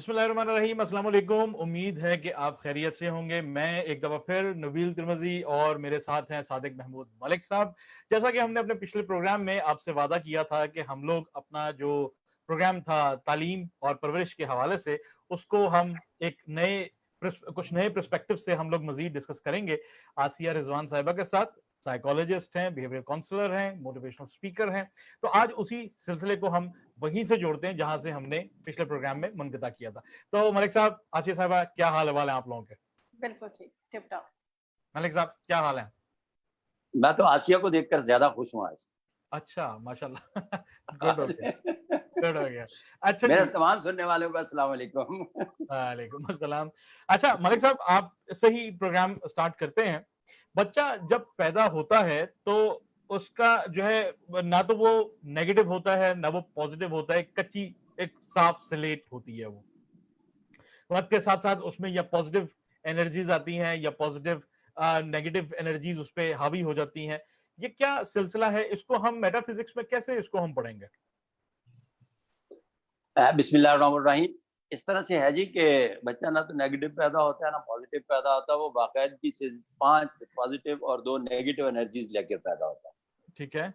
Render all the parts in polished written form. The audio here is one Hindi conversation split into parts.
बिस्मिल्लाहिर्रहमानिर्रहीम, अस्सलाम वालेकुम। उम्मीद है कि आप खैरियत से होंगे। मैं एक दफ़ा फिर नबील तिरमिज़ी और मेरे साथ हैं सादिक महमूद मलिक साहब। जैसा कि हमने अपने पिछले प्रोग्राम में आपसे वादा किया था कि हम लोग अपना जो प्रोग्राम था तालीम और परवरिश के हवाले से, उसको हम एक कुछ नए पर्सपेक्टिव से हम लोग मज़ीद डिस्कस करेंगे आसिया रिजवान साहिबा के साथ। साइकोलॉजिस्ट हैं, बिहेवियर काउंसलर हैं, मोटिवेशनल स्पीकर हैं। तो आज उसी सिलसिले को हम वहीं से जोड़ते हैं जहां से हमने पिछले प्रोग्राम में मुनक़िता किया था। तो मलिक साहब, आसिया साहिबा, क्या हाल है आप लोगों के? बिल्कुल ठीक, टिप टॉप। मलिक साहब, क्या हाल है? मैं तो आसिया को देखकर ज्यादा खुश हूँ आज। अच्छा, माशाल्लाह। गुड हो गया, गुड हो गया। अच्छा मेरे जी, तमाम सुनने वालों को अस्सलाम वालेकुम। वालेकुम अस्सलाम। अच्छा मलिक साहब, आप से ही प्रोग्राम स्टार्ट करते हैं। बच्चा जब पैदा होता है तो उसका जो है ना तो वो नेगेटिव होता है ना वो पॉजिटिव होता है, कच्ची एक साफ स्लेट होती है वो। वक्त के साथ साथ उसमें या पॉजिटिव एनर्जीज आती हैं या पॉजिटिव नेगेटिव एनर्जीज उस पर हावी हो जाती हैं। ये क्या सिलसिला है? इसको हम मेटाफिजिक्स में कैसे इसको हम पढ़ेंगे? बिस्मिल्लाहिर्रहमानिर्रहीम। इस तरह से है जी कि बच्चा ना तो नेगेटिव पैदा होता है ना पॉजिटिव पैदा होता है। वो बाकायदगी से 5 पॉजिटिव और 2 नेगेटिव एनर्जीज लेकर पैदा होता है। ठीक है।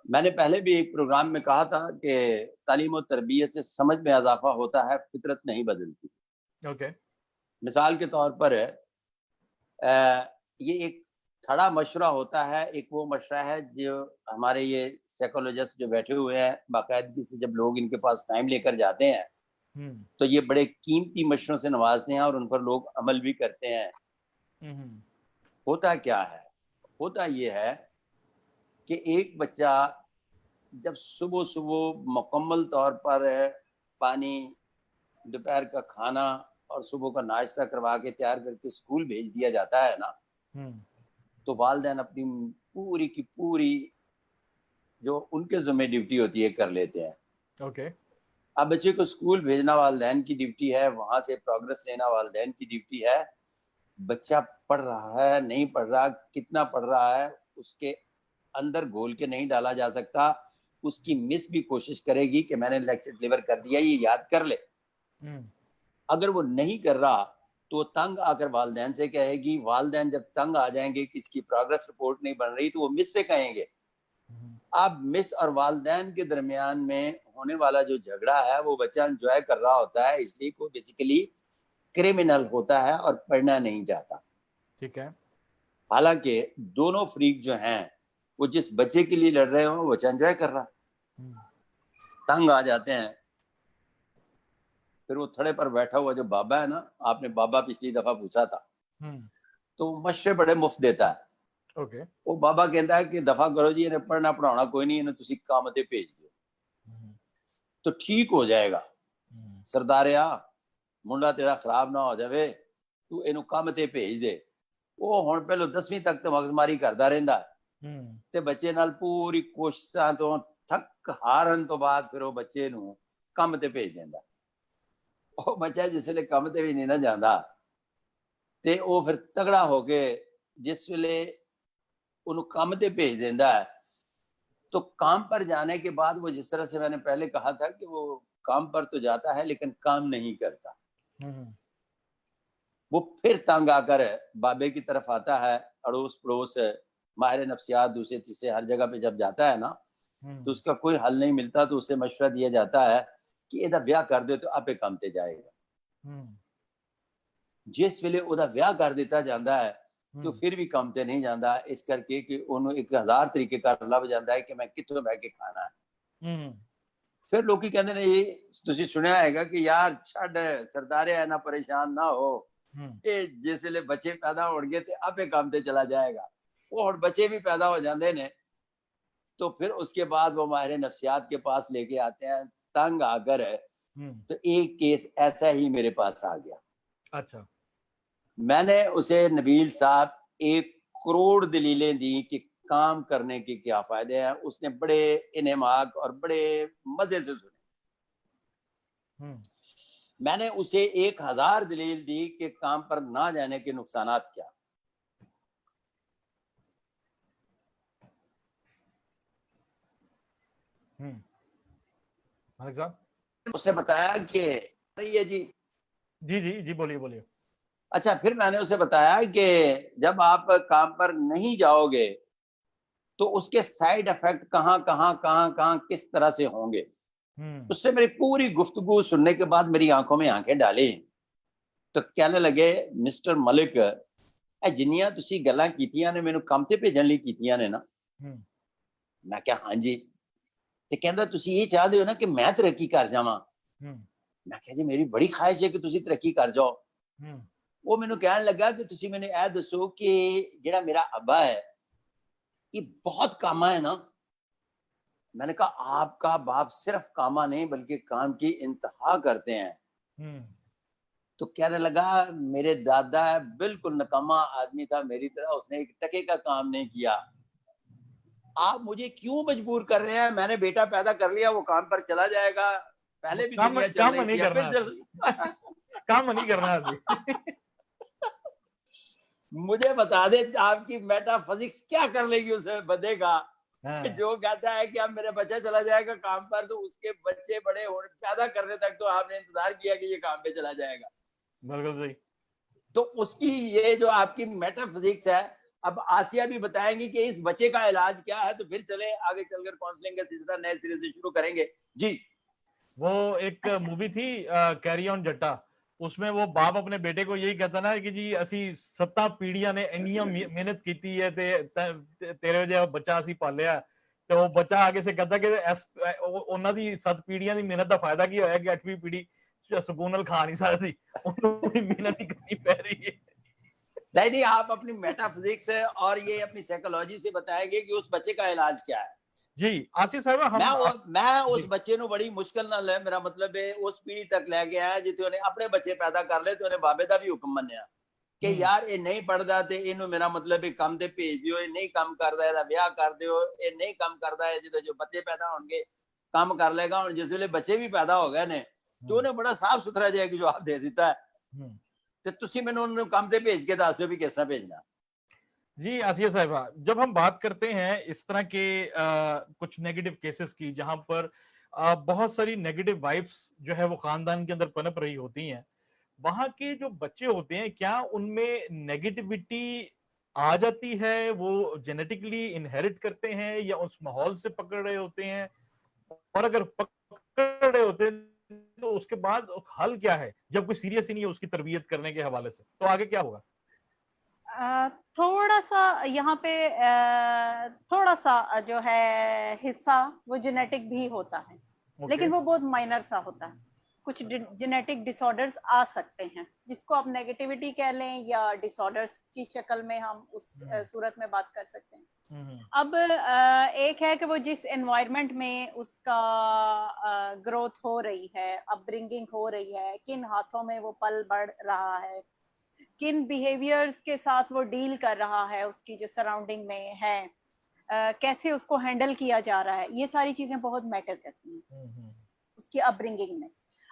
मैंने पहले भी एक प्रोग्राम में कहा था कि तालीम और तरबियत से समझ में इजाफा होता है, फितरत नहीं बदलती। ओके। मिसाल के तौर पर ये एक खड़ा मशवरा होता है। एक वो मशवरा है जो हमारे ये साइकोलॉजिस्ट जो बैठे हुए हैं, बाकायदगी से जब लोग इनके पास टाइम लेकर जाते हैं तो ये बड़े कीमती मशवरों से नवाजते हैं और उन पर लोग अमल भी करते हैं। होता क्या है? होता ये है कि एक बच्चा जब सुबह सुबह मुकम्मल तौर पर पानी, दोपहर का खाना और सुबह का नाश्ता करवा के तैयार करके स्कूल भेज दिया जाता है ना, तो वालिदैन अपनी पूरी की पूरी जो उनके ज़िम्मे ड्यूटी होती है कर लेते हैं। ओके। अब बच्चे को स्कूल भेजना वालिदैन की ड्यूटी है, वहां से प्रोग्रेस लेना वालिदैन की ड्यूटी है। बच्चा पढ़ रहा है नहीं पढ़ रहा, कितना पढ़ रहा है, उसके अंदर घोल के नहीं डाला जा सकता। उसकी मिस भी कोशिश करेगी कि मैंने लेक्चर डिलीवर कर दिया, ये याद कर ले। अगर वो नहीं कर रहा तो तंग आकर वालिदैन से कहेगी। वालिदैन जब तंग आ जाएंगे कि इसकी प्रोग्रेस रिपोर्ट नहीं बन रही तो वो मिस से कहेंगे। अब मिस और वालिदैन के दरमियान में होने वाला जो झगड़ा है वो बच्चा एंजॉय कर रहा होता है, इसलिए को बेसिकली क्रिमिनल होता है और पढ़ना नहीं चाहता। ठीक है। हालांकि दोनों फ्रीक जो हैं वो जिस बच्चे के लिए लड़ रहे हो वो बच्चा एंजॉय कर रहा, तंग आ जाते हैं। फिर वो थड़े पर बैठा हुआ जो बाबा है ना, आपने बाबा पिछली दफा पूछा था, तो मशवरे बड़े मुफ्त देता है। ओके। वो बाबा कहता है कि दफा करो जी, इन्हें पढ़ना पढ़ाना कोई नहीं, इन्हें तुसी काम ते भेज दो तो ठीक हो जाएगा। सरदारिया मुंडा तेरा खराब ना हो जाए, तू इनू काम ते भेज दे। वो हुण पहलो 10वीं तक तो मगजमारी करता रहिंदा ते बच्चे नाल पूरी कोशिशां तो थक हारन तो बाद फिर वो बच्चे नू काम ते भेज देंदा। ਉਹ ਬੱਚਾ ਜਿਸਲੇ ਕੰਮ ਤੇ ਵੀ ਨਹੀਂ ਨਾ ਜਾਂਦਾ ਤੇ ਉਹ ਫਿਰ ਤਗੜਾ ਹੋ ਕੇ जिस ਵੇਲੇ ਉਹਨੂੰ ਕੰਮ ਤੇ भेज देता है तो काम पर जाने के बाद वो जिस तरह से मैंने पहले कहा था कि वो काम पर तो जाता है लेकिन काम नहीं करता। वो फिर तंग आकर बाबे की तरफ आता है। अड़ोस पड़ोस माहिर नफ्सियात दूसरे तीसरे हर जगह पे जब जाता है ना तो उसका कोई हल नहीं मिलता तो उसे मशवरा दिया जाता है कि ਇਹਦਾ ਵਿਆਹ ਕਰ ਦਿਓ तो आपे काम ते जाएगा। जिस वेले ਉਹਦਾ ਵਿਆਹ कर दिता जाता है तो फिर भी काम ते नहीं जाता, इस करके कि ਉਹਨੂੰ 1000 तरीके कर ਲੱਭ ਜਾਂਦਾ है कि मैं कितों बह के खाना है। फिर लोग कहते हैं ये तुसी सुनिया हैगा कि यार छड़ सरदारे ना परेशान ना हो, ये जिस वेले बच्चे पैदा होंगे तो आपे काम ते चला जाएगा। वो हुण बच्चे भी पैदा हो जाते हैं तो फिर उसके बाद वो माहिर नफ्सियात के पास लेके आते हैं तंग आकर है। तो एक केस ऐसा ही मेरे पास आ गया। अच्छा। मैंने उसे नबील साहब 1 करोड़ दलीलें दी कि काम करने के क्या फायदे हैं। उसने बड़े इनेमाक और बड़े मजे से सुने। मैंने उसे 1000 दलील दी कि काम पर ना जाने के नुकसानात क्या। मलिक साहब, उसे बताया कि रही है जी? जी जी जी, बोलिए बोलिए। अच्छा, फिर मैंने उसे बताया कि जब आप काम पर नहीं जाओगे तो उसके साइड इफेक्ट कहाँ कहाँ कहाँ कहाँ किस तरह से होंगे। उससे मेरी पूरी गुफ्तगू सुनने के बाद मेरी आंखों में आंखें डाली तो कहने लगे, मिस्टर मलिक, जिन्नियां तुसी गल्लां कीतियां ने मैनू काम ते भेजण लई कीतियां ने ना। मैं क्या हाँ जी। ते कहंदा तुसी ये चाहते हो ना कि मैं तरक्की कर जावां। मैं क्या जी मेरी बड़ी ख्वाहिश है कि तुसी तरक्की कर जाओ। वो मैनू कहन लगा कि तुसी मैनू यह दसो कि जेड़ा मेरा अब्बा है ये बहुत कामा है ना। मैंने कहा आपका बाप सिर्फ कामा नहीं बल्कि काम की इंतहा करते हैं। तो कहने लगा मेरे दादा बिल्कुल नकामा आदमी था मेरी तरह, उसने एक टके का काम नहीं किया। आप मुझे क्यों मजबूर कर रहे हैं? मैंने बेटा पैदा कर लिया, वो काम पर चला जाएगा। पहले भी दुनिया चल काम रही नहीं थी, करना फिर चल काम नहीं करना अभी। मुझे बता दे आपकी मेटाफिजिक्स क्या कर लेगी उस बंदे का कि जो कहता है कि अब मेरा बच्चा चला जाएगा काम पर, तो उसके बच्चे बड़े पैदा करने तक तो आपने इंतजार किया कि ये काम पे चला जाएगा। बिल्कुल सही। तो उसकी ये जो आपकी मेटाफिजिक्स है, अब आसिया भी बताएंगी कि इस बच्चे का इलाज क्या है, तो फिर चले आगे चलकर काउंसलिंग का सिलसिला नए सिरे से शुरू करेंगे जी। वो एक मूवी थी कैरी ऑन जट्टा, उसमें वो बाप अपने बेटे को यही कहता ना कि जी ਅਸੀਂ 7 ਪੀੜੀਆਂ ਨੇ ਇੰਨੀਆਂ ਮਿਹਨਤ ਕੀਤੀ ਹੈ ਤੇ ਤੇਰੇ ਜਿਹਾ ਬੱਚਾ ਅਸੀਂ ਪਾਲਿਆ। ਤੇ ਉਹ ਬੱਚਾ आगे से कहता कि ਉਹਨਾਂ ਦੀ 7 ਪੀੜੀਆਂ ਦੀ ਮਿਹਨਤ ਦਾ ਫਾਇਦਾ ਕੀ ਹੋਇਆ ਕਿ 8ਵੀਂ ਪੀੜੀ ਸਕੂਨ ਨਾਲ ਖਾ ਨਹੀਂ ਸਕਦੀ, ਉਹਨੂੰ ਵੀ ਮਿਹਨਤ ਹੀ ਕਰਨੀ ਪੈ ਰਹੀ है। नहीं, आप अपनी मेटाफिजिक्स और ये अपनी साइकोलॉजी से बताएंगे कि उस बच्चे का इलाज क्या है। जी आसिफ साहब, मैं उस बच्चे ਨੂੰ बड़ी मुश्किल ਨਾਲ ਹੈ, ਮੇਰਾ ਮਤਲਬ ਹੈ ਉਸ ਪੀੜੀ ਤੱਕ ਲੈ ਕੇ ਆਇਆ ਜਿੱਥੇ ਉਹਨੇ ਆਪਣੇ ਬੱਚੇ ਪੈਦਾ ਕਰ ਲਏ ਤੇ ਉਹਨੇ ਬਾਬੇ ਦਾ ਵੀ ਹੁਕਮ ਮੰਨਿਆ ਕਿ ਯਾਰ ਇਹ ਨਹੀਂ ਪੜਦਾ ਤੇ ਇਹਨੂੰ ਮੇਰਾ ਮਤਲਬ ਹੈ ਕੰਮ ਤੇ ਭੇਜ ਦਿਓ, ਇਹ ਨਹੀਂ ਕੰਮ ਕਰਦਾ ਇਹਦਾ ਵਿਆਹ ਕਰ ਦਿਓ, ਇਹ ਨਹੀਂ ਕੰਮ ਕਰਦਾ ਹੈ ਜਦੋਂ ਜੋ ਬੱਚੇ ਪੈਦਾ ਹੋਣਗੇ ਕੰਮ ਕਰ ਲੇਗਾ। ਹੁਣ ਜਿਸ ਵੇਲੇ ਬੱਚੇ ਵੀ ਪੈਦਾ ਹੋ ਗਏ ਨੇ ਤੇ ਉਹਨੇ ਬੜਾ ਸਾਫ ਸੁਥਰਾ ਜਿਹਾ ਜਵਾਬ ਦੇ ਦਿੱਤਾ ਹੈ ਤੇ ਤੁਸੀਂ ਮੈਨੂੰ ਉਹਨੂੰ ਕੰਮ ਤੇ ਭੇਜ ਕੇ ਦੱਸ ਦਿਓ ਵੀ ਕਿਸ ਤਰ੍ਹਾਂ ਭੇਜਣਾ। जी आसिया साहिबा, जब हम बात करते हैं इस तरह के कुछ नेगेटिव केसेस की जहां पर बहुत सारी नेगेटिव वाइब्स जो है वो खानदान के अंदर पनप रही होती हैं, वहां के जो बच्चे होते हैं क्या उनमें नेगेटिविटी आ जाती है, वो जेनेटिकली इनहेरिट करते हैं या उस माहौल से पकड़ रहे होते हैं? और अगर पकड़ रहे होते हैं तो उसके बाद हल क्या है जब कोई सीरियस ही नहीं है उसकी तरबियत करने के हवाले से, तो आगे क्या होगा? थोड़ा सा यहाँ पे थोड़ा सा जो है हिस्सा वो जेनेटिक भी होता है, लेकिन वो बहुत माइनर सा होता है। कुछ जेनेटिक डिसऑर्डर्स आ सकते हैं जिसको आप नेगेटिविटी कह लें या डिसऑर्डर्स की शक्ल में हम उस सूरत में बात कर सकते हैं। अब एक है कि वो जिस एनवायरनमेंट में उसका ग्रोथ हो रही है, अपब्रिंगिंग हो रही है, किन हाथों में वो पल बढ़ रहा है, किन बिहेवियर्स के साथ वो डील कर रहा है, उसकी जो सराउंडिंग में है, कैसे उसको हैंडल किया जा रहा है, ये सारी चीजें बहुत मैटर करती हैं उसकी अपब्रिंगिंग में।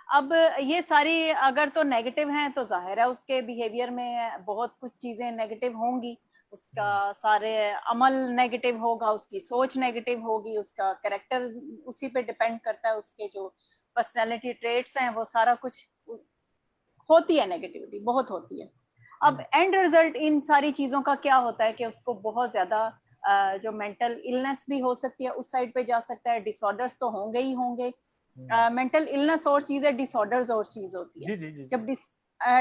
अब ये सारी अगर तो नेगेटिव हैं तो जाहिर है उसके बिहेवियर में बहुत कुछ चीजें नेगेटिव होंगी, उसका सारे अमल नेगेटिव होगा, उसकी सोच नेगेटिव होगी, उसका कैरेक्टर उसी पे डिपेंड करता है, उसके जो पर्सनैलिटी ट्रेट्स हैं वो सारा कुछ होती है, नेगेटिविटी बहुत होती है। अब एंड रिजल्ट इन सारी चीजों का क्या होता है कि उसको बहुत ज्यादा जो मेंटल इलनेस भी हो सकती है, उस साइड पे जा सकता है, डिसऑर्डर्स तो होंगे ही होंगे। मेंटल इलनेस और चीज है, डिसऑर्डर्स और चीज होती है। जब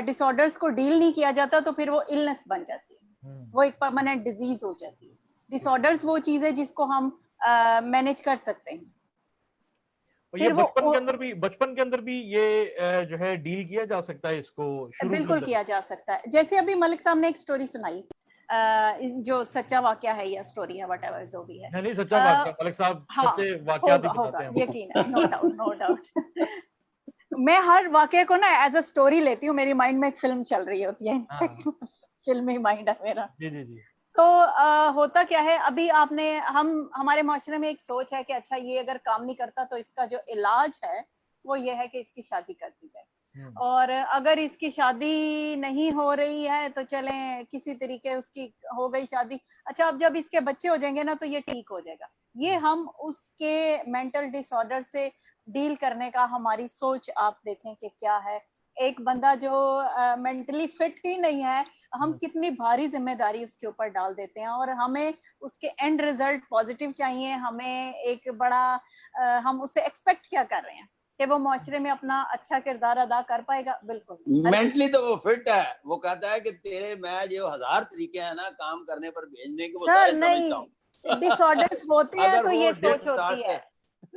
डिसऑर्डर्स को डील नहीं किया जाता तो फिर वो इलनेस बन जाती है, वो एक परमानेंट डिजीज हो जाती है। डिसऑर्डर्स वो चीज है जिसको हम मैनेज कर सकते हैं। ये बचपन के अंदर भी ये जो है डील किया जा सकता है, इसको शुरू बिल्कुल किया जा सकता है। जैसे अभी मलिक साहब ने एक स्टोरी सुनाई, जो सच्चा वाकया है या स्टोरी है, व्हाटएवर जो भी है। नहीं सच्चा वाकया, मलिक साहब सच्चे वाकयात ही बताते हैं, यकीन है, नो डाउट नो डाउट। मैं हर वाकये को ना एज अ स्टोरी लेती हूँ, मेरी माइंड में एक फिल्म चल रही होती है, इनफैक्ट फिल्मी माइंड है मेरा। जी। तो होता क्या है, अभी आपने हमारे माशरे में एक सोच है कि अच्छा ये अगर काम नहीं करता तो इसका जो इलाज है वो ये है कि इसकी शादी कर दी जाए, और अगर इसकी शादी नहीं हो रही है तो चलें किसी तरीके उसकी हो गई शादी, अच्छा अब जब इसके बच्चे हो जाएंगे ना तो ये ठीक हो जाएगा। ये हम उसके मेंटल डिसऑर्डर से डील करने का हमारी सोच आप देखें कि क्या है। एक बंदा जो मेंटली फिट ही नहीं है, हम कितनी भारी जिम्मेदारी उसके ऊपर डाल देते हैं, और हमें उसके एंड रिजल्ट पॉजिटिव चाहिए। हमें एक बड़ा हम उससे एक्सपेक्ट क्या कर रहे हैं कि वो माशरे में अपना अच्छा किरदार अदा कर पाएगा? बिल्कुल मेंटली तो वो फिट है, वो कहता है कि तेरे मैं जो 1000 तरीके हैं ना काम करने पर भेजने के, वो सारे समझता हूँ। डिसऑर्डर्स होते हैं अगर तो वो ये सोच होती है।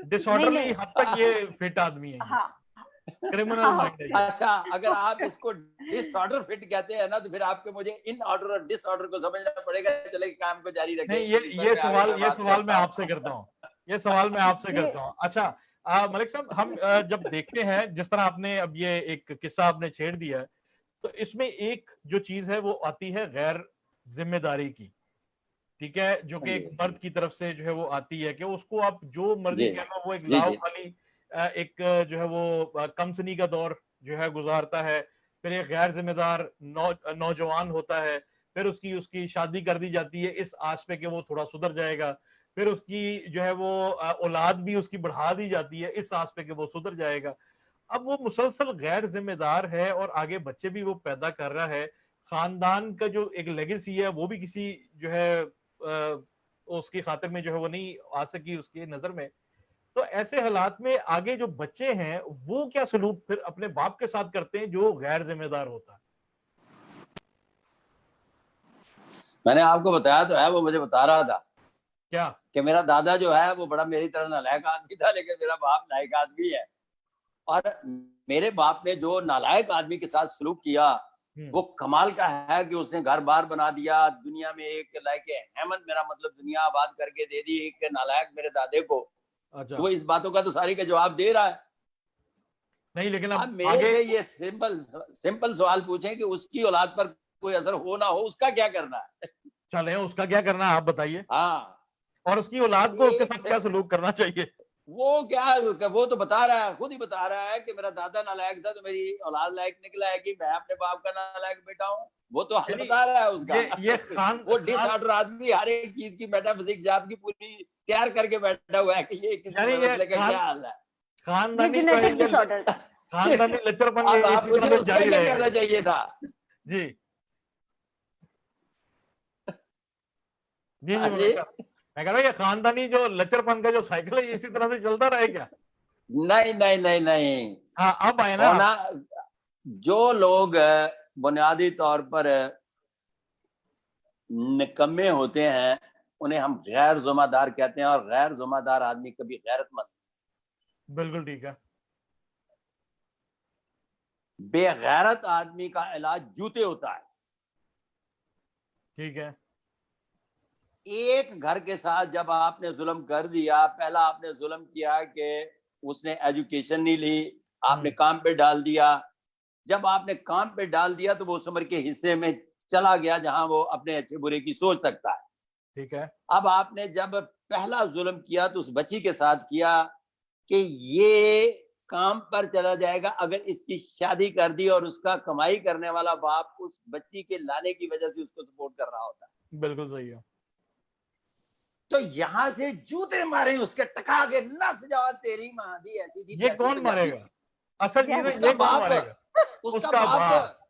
डिसऑर्डरली हद तक ये हाँ फिट आदमी है, हाँ क्रिमिनल माइंड है ये। अच्छा, अगर आप इसको डिसऑर्डर फिट कहते हैं ना, तो फिर आपके मुझे इन ऑर्डर और डिसऑर्डर को समझना पड़ेगा। चले काम को जारी रखें। नहीं, ये सवाल मैं आपसे करता हूँ, ये सवाल मैं आपसे करता हूँ। अच्छा मलिक साहब, हम जब देखते हैं, जिस तरह आपने अब ये एक किस्सा आपने छेड़ दिया है, तो इसमें एक जो चीज है वो आती है गैर जिम्मेदारी की, ठीक है, जो कि एक मर्द की तरफ से जो है वो आती है कि उसको आप जो मर्जी कह लो, वो एक लाओ खाली एक जो है वो कमसनी का दौर जो है गुजारता है। फिर एक गैर जिम्मेदार नौजवान होता है, फिर उसकी उसकी शादी कर दी जाती है इस आस पे कि वो थोड़ा सुधर जाएगा। फिर उसकी जो है वो औलाद भी उसकी बढ़ा दी जाती है इस आस पे कि वो सुधर जाएगा। अब वो मुसलसल गैर जिम्मेदार है और आगे बच्चे भी वो पैदा कर रहा है, खानदान का जो एक लेगेसी है वो भी किसी जो है उसकी खातिर में जो है वो नहीं आ सकी उसकी नजर में। तो ऐसे हालात में आगे जो बच्चे हैं वो क्या सलूक फिर अपने बाप के साथ करते हैं जो गैर जिम्मेदार होता है? मैंने आपको बताया तो है, वो मुझे बता रहा था क्या कि मेरा दादा जो है वो बड़ा मेरी तरह नालायक आदमी था, लेकिन मेरा बाप लायक आदमी है। और मेरे बाप ने जो नालायक आदमी के साथ सलूक किया वो कमाल का है कि उसने घर बार बना दिया, दुनिया में एक लाइक अहमद, मेरा मतलब दुनिया आबाद करके दे दी एक नालायक मेरे दादे को। अच्छा। तो वो इस बातों का तो सारी का जवाब दे रहा है। नहीं, लेकिन अब मेरे आगे से ये सिंपल सवाल पूछें कि उसकी औलाद पर कोई असर हो ना हो, उसका क्या करना है? चले उसका क्या करना है आप बताइए, हाँ, और उसकी औलाद को उसके साथ क्या सलूक करना चाहिए? वो क्या, वो तो बता रहा है, खुद ही बता रहा है कि मेरा दादा नालायक था तो मेरी औलाद लायक निकला है कि मैं अपने बाप का नालायक बेटा हूँ। वो तो हल बता रहा है उसका। ये वो डिसऑर्डर आदमी हर एक चीज की मेटाफिजिक्स आपकी पूरी तैयार करके बैठा हुआ है कि ये किसी मसले का क्या हाल है। खानदानी जेनेटिक डिसऑर्डर्स, खानदानी लचरपन अब आप मुझे उसका जारी क्या रहेगा करना चाहिए था? जी जी जी जी मैं कह रहा हूँ ये खानदानी जो लचरपन का जो साइकिल है इसी तरह से चलता रहे क्या? नहीं नहीं नहीं नहीं, हाँ अब आए ना होना, जो लोग बुनियादी तौर पर निकम्मे होते हैं उन्हें हम गैर जिम्मेदार कहते हैं, और गैर जिम्मेदार आदमी कभी गैरतमंद। बिल्कुल ठीक है। बेगैरत आदमी का इलाज जूते होता है। ठीक है। एक घर के साथ जब आपने जुल्म कर दिया, पहला आपने जुल्म किया कि उसने एजुकेशन नहीं ली, आपने काम पे डाल दिया। जब आपने काम पे डाल दिया तो वो उस उम्र के हिस्से में चला गया जहां वो अपने अच्छे बुरे की सोच सकता है। ठीक है। अब आपने जब पहला जुल्म किया तो उस बच्ची के साथ किया कि ये काम पर चला जाएगा, अगर इसकी शादी कर दी और उसका कमाई करने वाला बाप उस बच्ची के लाने की वजह से उसको सपोर्ट कर रहा होता है। बिल्कुल सही है। तो यहां से जूते मारे उसके, टका के नस जाओ तेरी मां दी ऐसी थी। ये कौन मारेगा? असल चीज उसका ये कौन बाप, मारेगा? उसका बाप।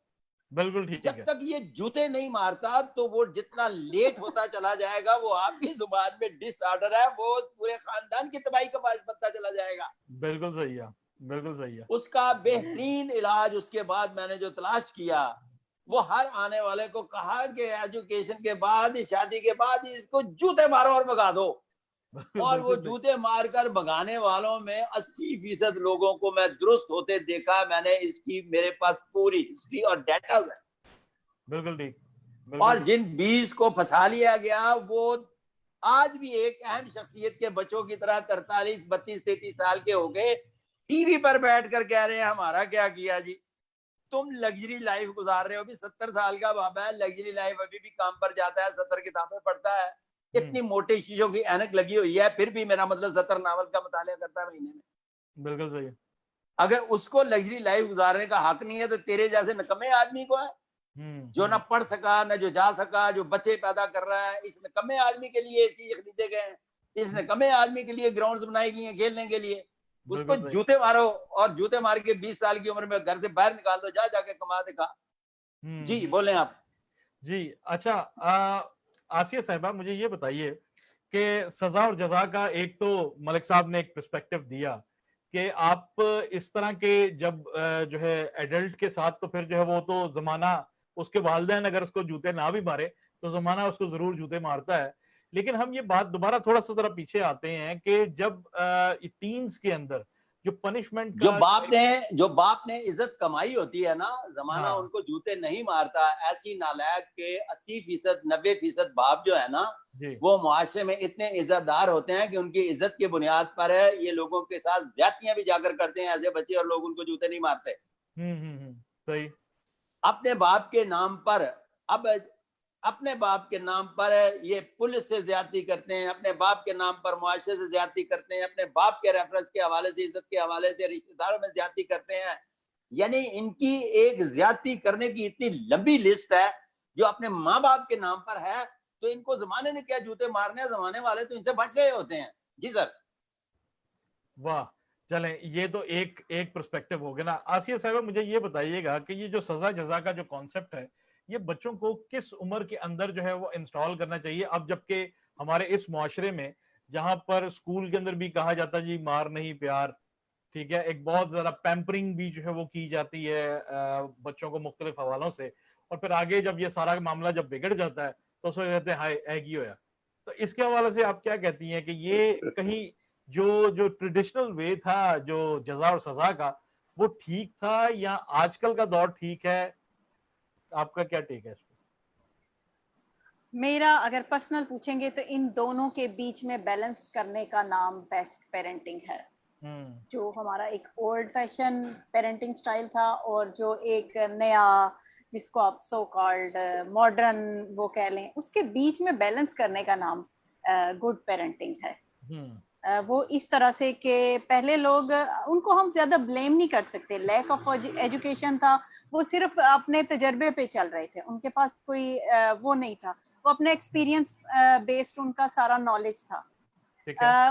बिल्कुल ठीक जब है। तक ये जूते नहीं मारता तो वो जितना लेट होता चला जाएगा, वो आपकी जुबान में डिसऑर्डर है, वो पूरे खानदान की तबाही का बायस बनता चला जाएगा। बिल्कुल सही है, बिल्कुल सही है। उसका बेहतरीन इलाज उसके बाद मैंने जो तलाश किया, वो हर आने वाले को कहा कि एजुकेशन के बाद, शादी के बाद इसको जूते मारो और भगा दो। और वो जूते मारकर भगाने वालों में 80% लोगों को मैं दुरुस्त होते देखा। मैंने इसकी, मेरे पास पूरी हिस्ट्री और डाटा है। बिल्कुल ठीक। और जिन 20 को फंसा लिया गया वो आज भी एक अहम शख्सियत के बच्चों की तरह 43, 32, 33 साल के हो गए, टीवी पर बैठकर कह रहे हैं हमारा क्या किया जी। तुम लग्जरी लाइफ गुजार रहे हो, अभी 70 साल का बाबा है, लग्जरी लाइफ, अभी भी काम पर जाता है, 70 किताबें पढ़ता है, इतनी मोटे शीशों की ऐनक लगी हुई है, फिर भी मेरा मतलब 70 नावल का मुताला करता है महीने में। बिल्कुल सही है। अगर उसको लग्जरी लाइफ गुजारने का हक नहीं है तो तेरे जैसे नकमे आदमी को है, जो ना पढ़ सका, ना जो जा सका, जो बच्चे पैदा कर रहा है, इस नकमे आदमी के लिए चीज खरीदे गए हैं। इसने कमे आदमी के लिए ग्राउंड्स बनाई गई हैं खेलने के लिए, उसको बिल्कुल सही। जूते मारो और जूते मार के 20 साल की उम्र में घर से बाहर निकाल दो, जा जाके कमा दिखा। जी बोले आप। जी अच्छा, आसिया साहिबा मुझे ये बताइए कि सजा और जजा का एक तो मलिक साहब ने एक पर्सपेक्टिव दिया कि आप इस तरह के जब जो है एडल्ट के साथ, तो फिर जो है वो तो जमाना, उसके वालिदैन अगर उसको जूते ना भी मारे तो जमाना उसको जरूर जूते मारता है। लेकिन हम ये बात दोबारा थोड़ा सा जरा पीछे आते हैं कि जब टीन्स के अंदर जो पनिशमेंट जो का बाप ने इज्जत कमाई होती है ना, जमाना हाँ उनको जूते नहीं मारता। ऐसी नालायक के 80% 90% बाप जो है ना, जी वो मुआशरे में इतने इज्जतदार होते हैं कि उनकी इज्जत की बुनियाद पर है ये लोगों के साथ ज्यादतियां भी जाकर करते हैं ऐसे बच्चे, और लोग उनको जूते नहीं मारते। सही। अपने बाप के नाम पर, अब अपने बाप के नाम पर ये पुलिस से ज्यादती करते हैं, अपने बाप के नाम पर मुआशरे से ज्यादती करते हैं, अपने बाप के रेफरेंस के हवाले से, इज्जत के हवाले से रिश्तेदारों में ज्यादती करते हैं। यानी इनकी एक ज्यादती करने की इतनी लंबी लिस्ट है जो अपने माँ बाप के नाम पर है। तो इनको जमाने ने क्या जूते मारने हैं, जमाने वाले तो इनसे बच रहे होते हैं। जी सर। वाह, चलें, ये तो एक एक पर्सपेक्टिव हो गया ना। आसिया साहब मुझे ये बताइएगा कि ये जो सजा जजा का जो कॉन्सेप्ट है, ये बच्चों को किस उम्र के अंदर जो है वो इंस्टॉल करना चाहिए? अब जबकि हमारे इस मुआशरे में जहां पर स्कूल के अंदर भी कहा जाता है जी मार नहीं प्यार, ठीक है, एक बहुत ज्यादा पैम्परिंग भी जो है वो की जाती है बच्चों को मुख्तलिफ हवालों से, और फिर आगे जब ये सारा मामला जब बिगड़ जाता है तो सोच कहते हैं हाय ऐगी होया। तो इसके हवाले से आप क्या कहती हैं कि ये कहीं जो जो ट्रेडिशनल वे था जो जजा और सजा का, वो ठीक था या आजकल का दौर ठीक है? आपका क्या टेक है इस पे? मेरा अगर पर्सनल पूछेंगे तो इन दोनों के बीच में बैलेंस करने का नाम बेस्ट पेरेंटिंग है। जो हमारा एक ओल्ड फैशन पेरेंटिंग स्टाइल था और जो एक नया जिसको आप सो कॉल्ड मॉडर्न वो कह लें, उसके बीच में बैलेंस करने का नाम गुड पेरेंटिंग है। वो इस तरह से कि पहले लोग, उनको हम ज्यादा ब्लेम नहीं कर सकते, लैक ऑफ एजुकेशन था, वो सिर्फ अपने तजर्बे पे चल रहे थे, उनके पास कोई वो नहीं था, वो अपने एक्सपीरियंस बेस्ड उनका सारा नॉलेज था।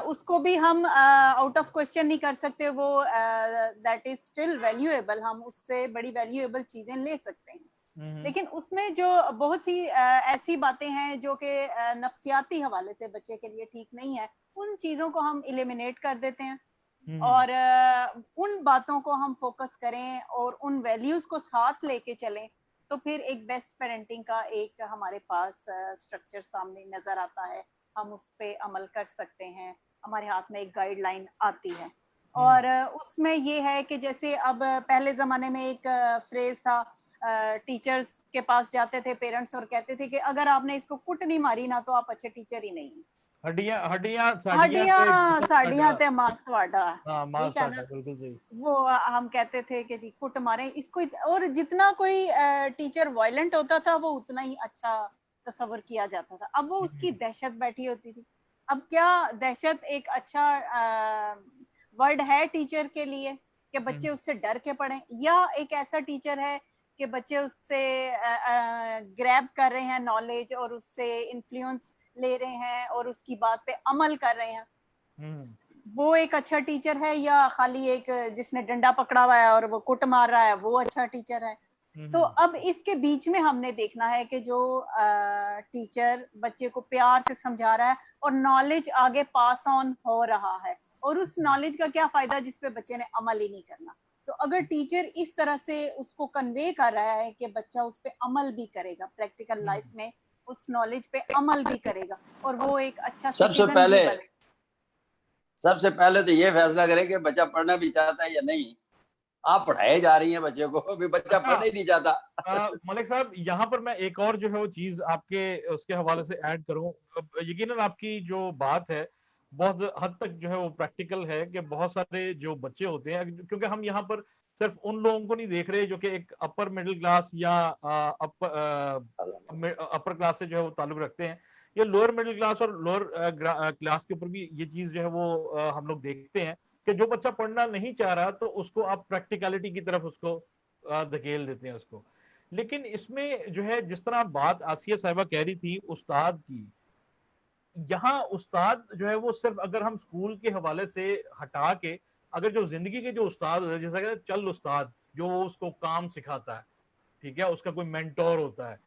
उसको भी हम आउट ऑफ क्वेश्चन नहीं कर सकते, वो दैट इज स्टिल वैल्यूएबल, हम उससे बड़ी वैल्यूएबल चीजें ले सकते हैं। लेकिन उसमें जो बहुत सी ऐसी बातें हैं जो कि नफ्सियाती हवाले से बच्चे के लिए ठीक नहीं है, उन चीजों को हम इलिमिनेट कर देते हैं और उन बातों को हम फोकस करें और उन वैल्यूज को साथ लेके चलें, तो फिर एक बेस्ट पेरेंटिंग का एक हमारे पास स्ट्रक्चर सामने नजर आता है, हम उस पे अमल कर सकते हैं, हमारे हाथ में एक गाइडलाइन आती है। और उसमें ये है कि जैसे अब पहले जमाने में एक फ्रेज था, टीचर्स के पास जाते थे पेरेंट्स और कहते थे कि अगर आपने इसको कुट नहीं मारी ना तो आप अच्छे टीचर ही नहीं। हड्डियां हड्डियां हड्डियां साड़ियां ते मांस वाड़ा, ठीक है ना। बिल्कुल सही। वो हम कहते थे कि जी कुट मारे इसको, और जितना कोई टीचर वायलेंट होता था वो उतना ही अच्छा तस्वर किया जाता था। अब वो उसकी दहशत बैठी होती थी। अब क्या दहशत एक अच्छा वर्ड है टीचर के लिए कि बच्चे उससे डर के पढ़ें, या एक ऐसा टीचर है कि बच्चे उससे ग्रैब कर रहे हैं नॉलेज और उससे इन्फ्लुएंस ले रहे हैं और उसकी बात पे अमल कर रहे हैं? वो एक अच्छा टीचर है, या खाली एक जिसने डंडा पकड़ा हुआ है और वो कुट मार रहा है वो अच्छा टीचर है? तो अब इसके बीच में हमने देखना है कि जो टीचर बच्चे को प्यार से समझा रहा है और नॉलेज आगे पास ऑन हो रहा है, और उस नॉलेज का क्या फायदा जिसपे बच्चे ने अमल ही नहीं करना। तो अगर टीचर इस तरह से उसको कन्वे कर रहा है कि बच्चा उस पे अमल भी करेगा, प्रैक्टिकल लाइफ में उस नॉलेज पे अमल भी करेगा और वो एक अच्छा सिटीजन भी बने। सबसे पहले तो ये फैसला करें कि बच्चा पढ़ना भी चाहता है या नहीं। आप पढ़ाए जा रही हैं बच्चे को, अभी बच्चा पढ़ना ही नहीं चाहता। मलिक साहब, यहाँ पर मैं एक और जो है वो चीज आपके उसके हवाले से ऐड करूं। यकीनन आपकी जो बात है बहुत हद तक जो है वो प्रैक्टिकल है कि बहुत सारे जो बच्चे होते हैं, क्योंकि हम यहाँ पर सिर्फ उन लोगों को नहीं देख रहे जो कि एक अपर मिडिल क्लास या अपर क्लास से जो है वो ताल्लुक रखते हैं, ये लोअर मिडिल क्लास और लोअर क्लास के ऊपर भी ये चीज जो है वो हम लोग देखते हैं कि जो बच्चा पढ़ना नहीं चाह रहा तो उसको आप प्रैक्टिकलिटी की तरफ उसको धकेल देते हैं उसको। लेकिन इसमें जो है जिस तरह बात आसिया साहिबा कह रही थी उस्ताद की, यहाँ उस्ताद जो है वो सिर्फ अगर हम स्कूल के हवाले से हटा के अगर जो जिंदगी के जो उस्ताद होते हैं, जैसा कि चल उस्ताद जो उसको काम सिखाता है, ठीक है, उसका कोई मेंटोर होता है,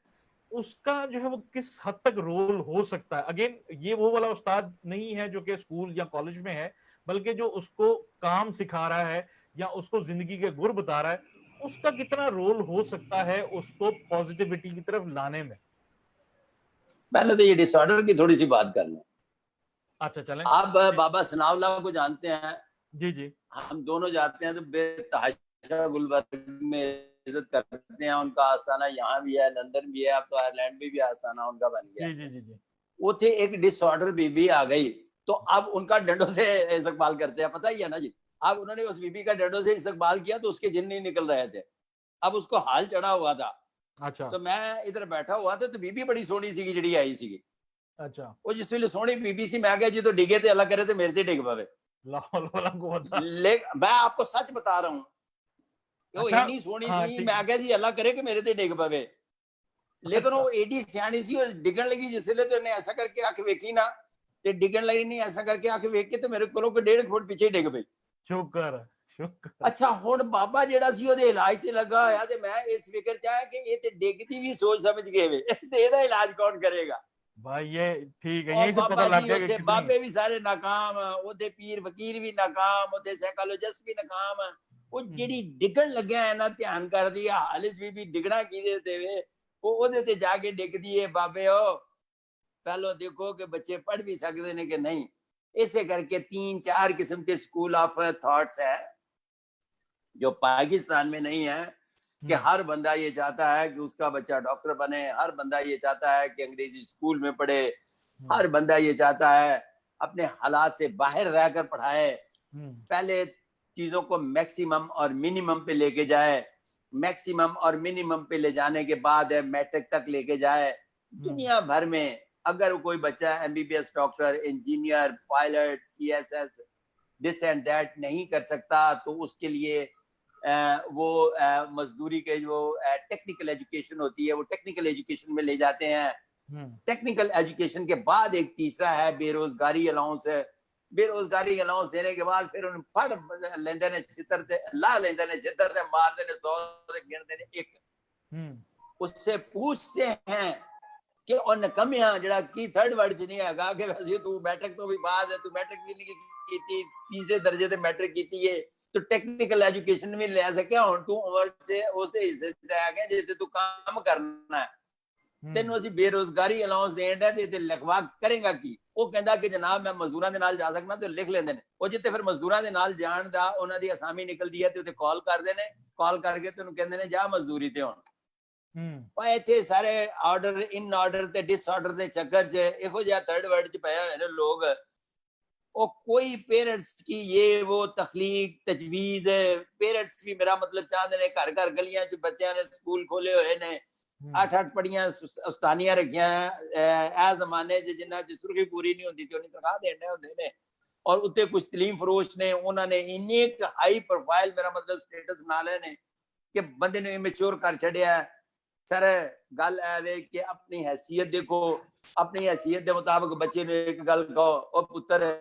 उसका जो है वो किस हद तक रोल हो सकता है। अगेन ये वो वाला उस्ताद नहीं है जो कि स्कूल या कॉलेज में है, बल्कि जो उसको काम सिखा रहा है या उसको जिंदगी के गुर बता रहा है, उसका कितना रोल हो सकता है उसको पॉजिटिविटी की तरफ लाने में। पहले तो ये डिसऑर्डर की थोड़ी सी बात कर लें। अच्छा चलें। आप बाबा सनाउल्लाह को जानते हैं? जी जी। हम दोनों जाते हैं तो बेतहाशा गुलबर्ग में इज्जत करते हैं। उनका आस्थाना यहाँ भी है, लंदन भी है, अब तो आयरलैंड में भी आस्थाना उनका बन गया। जी जी जी जी। वो थे एक डिसऑर्डर बीबी आ गई तो अब उनका डंडों से इस्तकबाल करते हैं, पता ही है ना जी। अब उन्होंने उस बीबी का डंडों से इस्तकबाल किया तो उसके जिन नहीं निकल रहे थे, अब उसको हाल चढ़ा हुआ था। अच्छा। तो मैं इधर बैठा हुआ था तो बीबी बड़ी सोहनी सी जी आई सी। अच्छा। वो जिस वे सोहनी बीबी सी, मैं क्या जी तो डिगे थे अल्लाह करे तो मेरे से डिग पवे। मैं आपको सच बता रहा हूँ, वो अच्छा। इन्नी सोहनी हाँ सी, ठीक। मैं क्या जी अल्लाह करे कि मेरे से डिग पवे। लेकिन अच्छा। वो एडी सियानी सी और डिगन लगी जिसले तो उन्हें ऐसा करके अख वेखी ना ते डिगन लगी नहीं, ऐसा करके अख वेख के तो मेरे को 1.5 फुट पीछे डिग पई। शुक्र शुक्र। अच्छा हुण बाबा जेड़ा सी ओदे इलाज ते लगा होया ते मैं इस फिक्र च आया कि ये ते डिगदी भी सोच समझ गए वे ते एदा इलाज कौन करेगा। भाई ये ठीक है, और यहीं से पता बाबा लग जी गया कि उत्थे कितनी। बाबे भी सारे नाकाम, ओदे पीर फकीर भी नाकाम, ओदे साइकोलॉजिस्ट भी नाकाम। वो जेड़ी डिगन लग्या है ना, ध्यान कर दी हाल भी डिगना किदे ते वे, वो ओदे ते जाके डिगदी है। बाबे ओ पहलो देखो कि बच्चे पढ़ भी सकते हैं कि नहीं। इसे करके 3-4 किस्म के स्कूल ऑफ थॉट्स है जो पाकिस्तान में नहीं है कि हर बंदा ये चाहता है कि उसका बच्चा डॉक्टर बने, हर बंदा ये चाहता है कि अंग्रेजी स्कूल में पढ़े, हर बंदा ये चाहता है अपने हालात से बाहर रहकर पढ़ाए, पहले चीजों को मैक्सिमम और मिनिमम पे लेके जाए, मैक्सिमम और मिनिमम पे ले जाने के बाद मैट्रिक तक लेके जाए। दुनिया भर में अगर कोई बच्चा MBBS doctor, engineer, pilot, CSS this and that नहीं कर सकता तो उसके लिए वो मजदूरी के जो टेक्निकल एजुकेशन होती है वो टेक्निकल एजुकेशन में ले जाते हैं। टेक्निकल एजुकेशन के बाद एक तीसरा है बेरोजगारी अलाउंस है। बेरोजगारी अलाउंस देने के बाद फिर उन फड़ लेंदे ने चित्र ते ला लेंदे ने जिधर से मारते ने 100 से गिनते ने एक। उससे पूछते हैं कि और नकमियां जड़ा की थर्ड वर्ड च नहीं हैगा कि वैसे तू मैट्रिक तो भी बाद है, तू मैट्रिक भी नहीं की, तीसरे दर्जे से मैट्रिक की है तो टेक्निकल एजुकेशन भी ले सके हुण तू उम्र से उसके हिस्से ते आ गया जिसे तू काम करना है। तेन असं बेरोजगारी अलाउंस देना ते लिखवा करेगा की। वो कहता कि जनाब मैं मजदूरों के नाल जा सकना तो लिख लेंदे ने। वो जिते फिर मजदूरों के नाल जाण दा उन्हां दी असामी निकलदी है ते उते कॉल करदे ने, कॉल करके तेन कहंदे ने जा मजदूरी ते हुण। इत्थे सारे ऑर्डर इन ऑर्डर ते डिसऑर्डर दे चक्कर च इहो जिहा थर्ड वर्ल्ड च पए होए ने लोग। और कोई पेरेंट्स की ये वो तखलीक तजवीज है, पेरेंट्स भी मेरा मतलब चाहते ने घर घर गलियां च बच्चों ने स्कूल खोले हुए ने, 8-8 पढ़ियां उस्तानियां रखियां ए जमाने च जिन्ना च सुर्खी पूरी नहीं होंदी ते उन्हें तनख्वाह देने होंदे ने। और उत्ते कुछ तलीम फरोश ने उन्होंने इन्ने हाई प्रोफाइल मेरा मतलब स्टेटस बना ले ने कि बंदे ने इमेच्योर कर छड़िया है। सर गल है कि अपनी हैसियत देखो, अपनी हैसियत के मुताबिक बच्चे ने एक गल कहो ओ पुत्र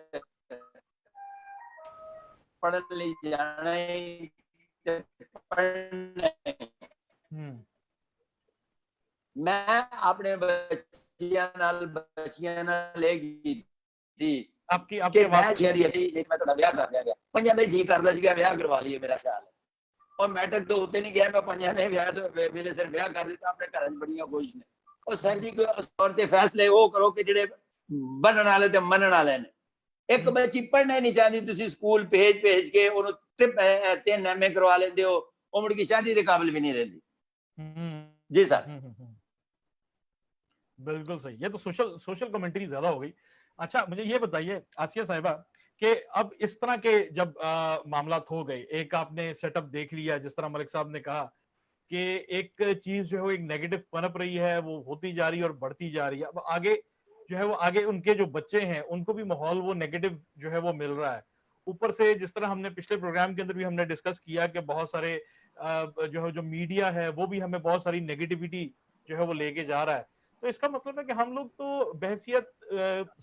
पढ़ने ले जाना है पढ़ना है। मैं अपने बच्चियां नाल ले गई थी आपकी कि आपकी मैं आवाज मैं थोड़ा ब्याह कर दिया पंजा ने जी करदा सी ब्याह करवा लिए मेरा ख्याल है। और मैट्रिक तो होते नहीं गया मैं पंजा ने ब्याह तो मेरे सिर ब्याह कर दिता अपने घर बड़ियां खुश ने। और सर जी को तौर ते फैसले वो करो कि जेडे बनने वाले ते मनने वाले ने। एक बच्ची पढ़ना नहीं चाहती तुसी स्कूल भेज भेज के उन्होंने ट्रिप 3 एमए करवा लेंदे हो वो मुड़ की शादी के काबिल भी नहीं रहती। जी सर। बिल्कुल सही। ये तो सोशल सोशल कमेंट्री ज्यादा हो गई। अच्छा मुझे ये बताइए आसिया साहिबा कि अब इस तरह के जब मामला हो गए, एक आपने सेटअप देख लिया जिस तरह मलिक साहब ने कहा कि एक चीज जो है वो एक नेगेटिव पनप रही है, वो होती जा रही है और बढ़ती जा रही है। अब आगे जो है वो आगे उनके जो बच्चे हैं उनको भी माहौल वो नेगेटिव जो है वो मिल रहा है। ऊपर से जिस तरह हमने पिछले प्रोग्राम के अंदर भी हमने डिस्कस किया कि बहुत सारे जो है जो मीडिया है वो भी हमें बहुत सारी नेगेटिविटी जो है वो लेके जा रहा है। तो इसका मतलब है कि हम लोग तो बहसियत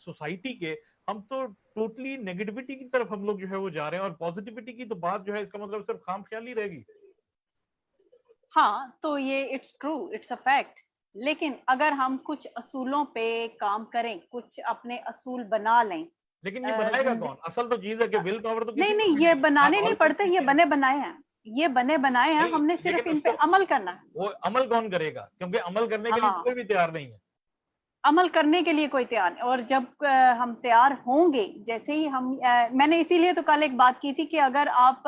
सोसाइटी के, हम तो टोटली नेगेटिविटी की तरफ हम लोग जो है वो जा रहे हैं, और पॉजिटिविटी की तो बात जो है इसका मतलब सिर्फ खामख्याली रहेगी। हाँ, तो ये it's true, it's a fact. लेकिन अगर हम कुछ असूलों पे काम करें, कुछ अपने असूल बना लें, लेकिन ये बनाएगा जिंदगी, कौन? असल तो चीज है कि विल पावर तो नहीं किसी में नहीं, भी ये नहीं है, बनाने नहीं ऑल पड़ते, ये पॉलिटिशियंस। बने बनाए हैं, ये बने बनाए हैं, नहीं, हमने सिर्फ लेकिन इन पे उसको अमल करना है। वो अमल कौन करेगा? क्योंकि अमल करने के लिए तो हाँ, कोई भी तैयार नहीं है। अमल करने के लिए कोई तैयार नहीं। और जब हम तैयार होंगे, जैसे ही हम मैंने इसीलिए तो कल एक बात की थी कि अगर आप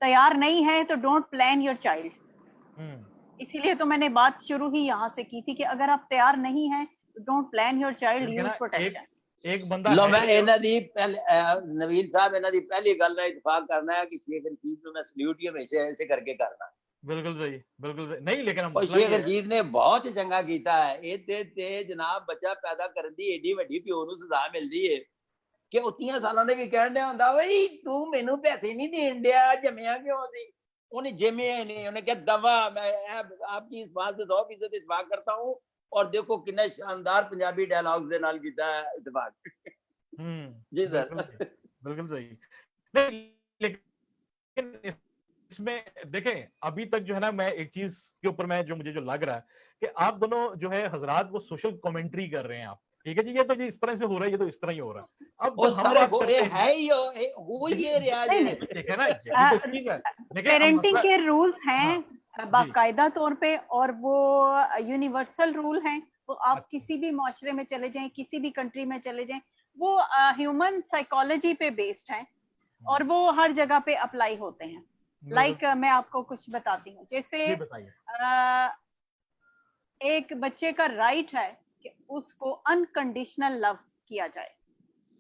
तैयार नहीं है तो डोंट प्लान योर चाइल्ड। इसीलिए तो मैंने बात शुरू ही यहाँ से की थी कि अगर आप तैयार नहीं हैं तो डोंट प्लान योर चाइल्ड, क्योंकि यूज ना एक प्रोटेक्शन। एक बंदा लो है मैं ही ਇਹਨਾਂ ਦੀ ਨਵੀਲ ਸਾਹਿਬ ਇਹਨਾਂ ਦੀ ਪਹਿਲੀ ਗੱਲ ਨਾਲ ਇਤਫਾਕ ਕਰਨਾ ਹੈ ਕਿ ਸ਼ੇਖ ਰਸ਼ੀਦ ਨੂੰ मैं सल्यूट ही हमेशा ऐसे करके करना। बिल्कुल सही, बिल्कुल सही। नहीं, लेकिन अब और मसला शेख ये है, रशीद ने बहुत ही चंगा कीता है ਇਹ ਤੇ ਜਨਾਬ ਬੱਚਾ ਪੈਦਾ ਕਰਨ ਦੀ ਏਡੀ ਵੱਡੀ ਪਿਓ ਨੂੰ ਸਜ਼ਾ ਮਿਲਦੀ ਏ ਕਿ ਉਹ 30 ਸਾਲਾਂ ਦੇ ਵੀ ਕਹਿਣ ਡਿਆ ਹੁੰਦਾ ਬਈ ਤੂੰ ਮੈਨੂੰ ਪੈਸੇ ਨਹੀਂ ਦੇਣ ਡਿਆ, ਜੰਮਿਆ ਕਿਉਂ ਸੀ? ਉਹਨੇ ਜੰਮਿਆ ਨਹੀਂ, ਉਹਨੇ ਕਿਹਾ दवा मैं आपकी इस बात से 100% इतफाक करता हूँ। और देखो कितना शानदार पंजाबी डायलॉग ਦੇ ਨਾਲ ਕੀਤਾ है इतफाक। जी सर। बिल्कुल सही, बिल्कुल सही। नहीं, लेकिन इसमें देखें, अभी तक जो है ना, मैं एक चीज के ऊपर मैं जो मुझे जो लग रहा है कि आप दोनों जो है हजरात वो सोशल कमेंट्री कर रहे हैं आप, ठीक है जी, ये तो जी इस तरह से हो रहा है, ये तो इस तरह ही हो रहा है। अब ਉਹ जब हम ਸਾਰੇ बात करते हैं, है ही हो ही ये रियाज नहीं है। नहीं, देखे ना, यही तो चीज है। देखिए अब पेरेंटिंग मसला, के रूल्स हाँ हैं जी, बाकायदा तौर पे, और वो यूनिवर्सल रूल हैं। वो आप अच्छा, किसी भी माशरे में चले जाएं, किसी भी कंट्री में चले जाएं, वो ह्यूमन साइकोलॉजी पे बेस्ड हैं और वो हर जगह पे अप्लाई होते हैं। लाइक मैं आपको कुछ बताती हूँ, जैसे जी बताइए। एक बच्चे का राइट है कि उसको अनकंडीशनल लव किया जाए,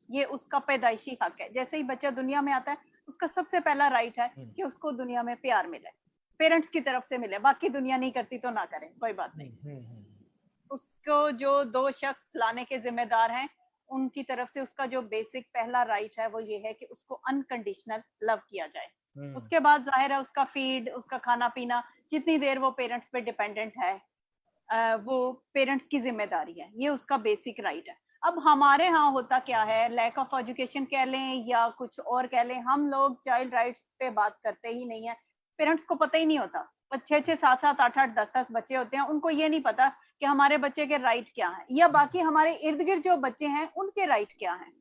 ये उसका पैदाइशी हक है। जैसे ही बच्चा दुनिया में आता है, उसका सबसे पहला राइट है कि उसको दुनिया में प्यार मिले, पेरेंट्स की तरफ से मिले, बाकी दुनिया नहीं करती तो ना करें, कोई बात नहीं। उसको जो दो शख्स लाने के जिम्मेदार हैं, उनकी तरफ से उसका जो बेसिक पहला राइट है वो ये है कि उसको अनकंडीशनल लव किया जाए। उसके बाद जाहिर है उसका फीड, उसका खाना पीना, जितनी देर वो पेरेंट्स पे डिपेंडेंट है, वो पेरेंट्स की जिम्मेदारी है, ये उसका बेसिक राइट है। अब हमारे यहाँ होता क्या है, लैक ऑफ एजुकेशन कह लें या कुछ और कह लें, हम लोग चाइल्ड राइट्स पे बात करते ही नहीं है। पेरेंट्स को पता ही नहीं होता, 6-6, 7-7, 8-8, 10-10 बच्चे होते हैं, उनको ये नहीं पता कि हमारे बच्चे के राइट क्या हैं, या बाकी हमारे इर्द गिर्द जो बच्चे हैं उनके राइट क्या हैं।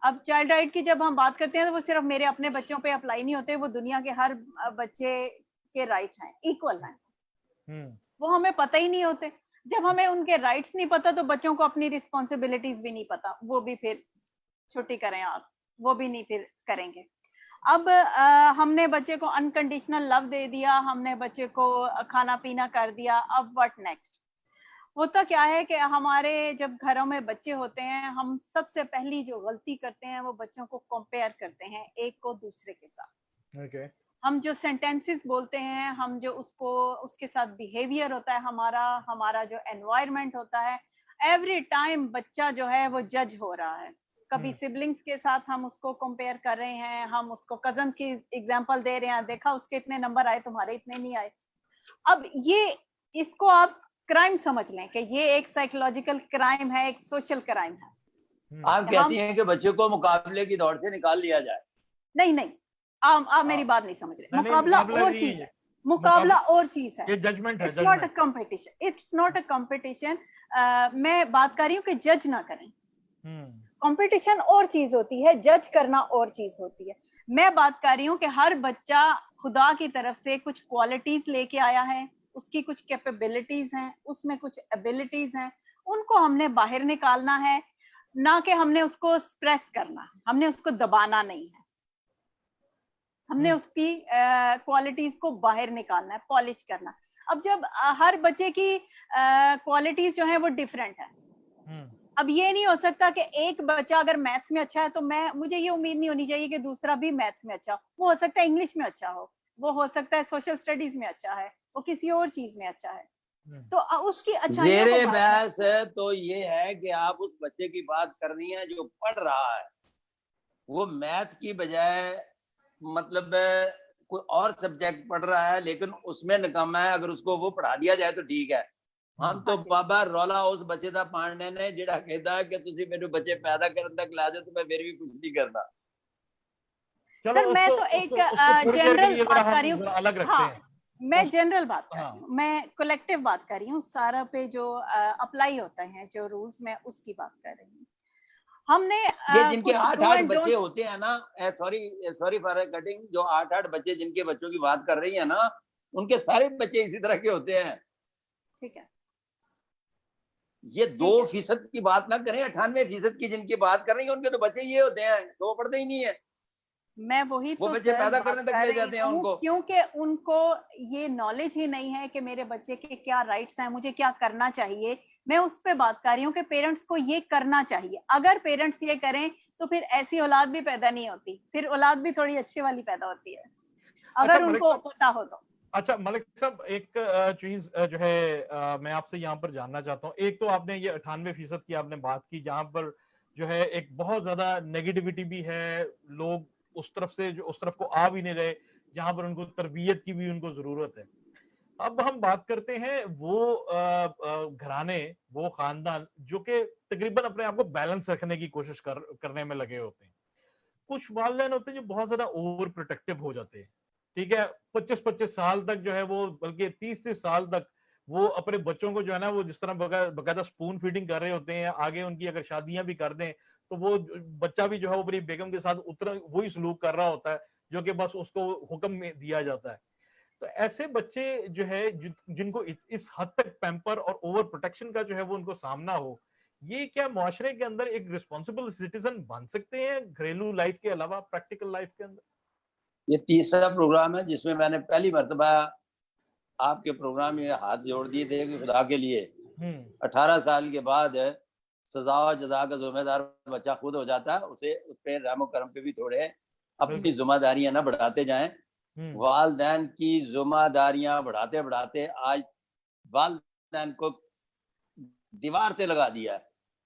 अब चाइल्ड राइट की जब हम बात करते हैं तो वो सिर्फ मेरे अपने बच्चों पे अप्लाई नहीं होते, वो दुनिया के हर बच्चे के राइट हैं, इक्वल हैं, वो हमें पता ही नहीं होते। जब हमें उनके राइट्स नहीं पता तो बच्चों को अपनी रिस्पॉन्सिबिलिटीज भी नहीं पता, वो भी फिर छुट्टी करें आप, वो भी नहीं फिर करेंगे। अब हमने बच्चे को अनकंडीशनल लव दे दिया, हमने बच्चे को खाना पीना कर दिया, अब व्हाट नेक्स्ट? होता क्या है कि हमारे जब घरों में बच्चे होते हैं, हम सबसे पहली जो गलती करते हैं वो बच्चों को कंपेयर करते हैं एक को दूसरे के साथ। okay. हम जो सेंटेंसेस बोलते हैं, हम जो उसको उसके साथ बिहेवियर होता है हमारा जो एनवायरनमेंट होता है, एवरी टाइम बच्चा जो है वो जज हो रहा है। कभी सिबलिंग्स के साथ हम उसको कंपेयर कर रहे हैं, हम उसको कजन्स की एग्जांपल दे रहे हैं, देखा उसके इतने नंबर आए तुम्हारे इतने नहीं आए। अब ये, इसको आप क्राइम समझ लें कि ये एक साइकोलॉजिकल क्राइम है, एक सोशल क्राइम है। आप कहती हैं कि बच्चे को मुकाबले की दौड़ से निकाल लिया जाए? नहीं नहीं, आप मेरी बात नहीं समझ रहे। मुकाबला और चीज है, मुकाबला और चीज है, ये जजमेंट है, it's not a competition, it's not a competition. मैं बात कर रही हूँ कि जज ना करें। कंपटीशन और चीज होती है, जज करना और चीज होती है। मैं बात कर रही हूँ कि हर बच्चा खुदा की तरफ से कुछ क्वालिटीज लेके आया है, उसकी कुछ कैपेबिलिटीज हैं, उसमें कुछ एबिलिटीज हैं, उनको हमने बाहर निकालना है, ना कि हमने उसको स्प्रेस करना है, हमने उसको दबाना नहीं है, हमने उसकी क्वालिटीज को बाहर निकालना है, पॉलिश करना। अब जब हर बच्चे की क्वालिटीज जो है वो डिफरेंट है। अब ये नहीं हो सकता कि एक बच्चा अगर मैथ्स में अच्छा है तो मुझे ये उम्मीद नहीं होनी चाहिए कि दूसरा भी मैथ्स में अच्छा हो। वो हो सकता है इंग्लिश में अच्छा हो, वो हो सकता है सोशल स्टडीज में अच्छा है, वो किसी और चीज में अच्छा है। तो उसकी अच्छाइयों जेरे को बहस तो ये है कि आप उस बच्चे की बात कर रही हैं जो पढ़ रहा है, वो मैथ की बजाय मतलब कोई और सब्जेक्ट पढ़ रहा है लेकिन उसमें नाकाम है, अगर उसको वो पढ़ा दिया जाए तो ठीक है। हम तो बाबा रौला उस बच्चे दा पाने ने जिहड़ा कहता है कि तुसी मेनू बच्चे पैदा करन तक ला जाओ तो मैं फिर भी कुछ नहीं करना। सर मैं तो एक जनरल बात कर रही हूँ, अलग रखते हाँ, हैं। मैं जनरल बात कर रही हूँ, मैं कलेक्टिव बात कर रही हूँ, सारा पे जो अप्लाई होता है जो रूल्स, मैं उसकी बात कर रही हूँ। हमने ये जिनके 8-8 बच्चे होते हैं ना, सॉरी फॉर कटिंग, जो 8-8 बच्चे जिनके बच्चों की बात कर रही है ना, उनके सारे बच्चे इसी तरह के होते हैं। ठीक है, ये 2% की बात ना करें, 98% की जिनकी बात कर रही है उनके तो बच्चे ये होते हैं, तो वो पढ़ते ही नहीं है। मैं वही वो तो बच्चे पैदा करने तक ले जाते हैं उनको, क्योंकि उनको ये नॉलेज ही नहीं है कि मेरे बच्चे के क्या राइट्स हैं, मुझे क्या करना चाहिए। मैं उस पे बात कर रही हूँ कि पेरेंट्स को ये करना चाहिए। अगर पेरेंट्स ये करें तो फिर ऐसी औलाद भी पैदा नहीं होती, फिर औलाद भी थोड़ी अच्छी वाली पैदा होती है, अगर उनको पता हो तो। अच्छा मलिक साहब, एक चीज जो है मैं आपसे यहाँ पर जानना चाहता हूँ। एक तो आपने ये 98% की आपने बात की, जहां पर जो है एक बहुत ज्यादा नेगेटिविटी भी है, लोग उस तरफ से जो उस तरफ को आ भी नहीं रहे, जहां पर उनको तरबियत की भी उनको जरूरत है। अब हम बात करते हैं वो घराने, वो खानदान जो कि तकरीबन अपने आप को बैलेंस रखने की कोशिश करने में लगे होते हैं। कुछ वालिदैन होते हैं जो बहुत ज्यादा ओवर प्रोटेक्टिव हो जाते हैं, ठीक है, 25-25 साल तक जो है वो, बल्कि 30-30 साल तक वो अपने बच्चों को जो है ना, वो जिस तरह बकायदा स्पून फीडिंग कर रहे होते हैं। आगे उनकी अगर शादियां भी कर दें तो वो बच्चा भी जो है वो अपनी बेगम के साथ उतना वही सलूक कर रहा होता है जो कि बस उसको हुक्म में दिया जाता है। तो ऐसे बच्चे जो है जिनको इस हद तक पैम्पर और ओवर प्रोटेक्शन का जो है वो उनको सामना हो, ये क्या मुआशरे के अंदर एक रिस्पॉन्सिबल सिटीजन बन सकते हैं घरेलू लाइफ के अलावा प्रैक्टिकल लाइफ के अंदर? ये तीसरा प्रोग्राम है जिसमें मैंने पहली मर्तबा आपके प्रोग्राम में हाथ जोड़ दिए थे कि खुदा के लिए 18 साल के बाद सजा और जजा का जिम्मेदार बच्चा खुद हो जाता है, उसे उस पर रहम करम पे भी थोड़े अपनी जिम्मेदारियां ना बढ़ाते जाएं। वालदैन की जिम्मेदारियां बढ़ाते बढ़ाते आज वालदैन को दीवार से लगा दिया है।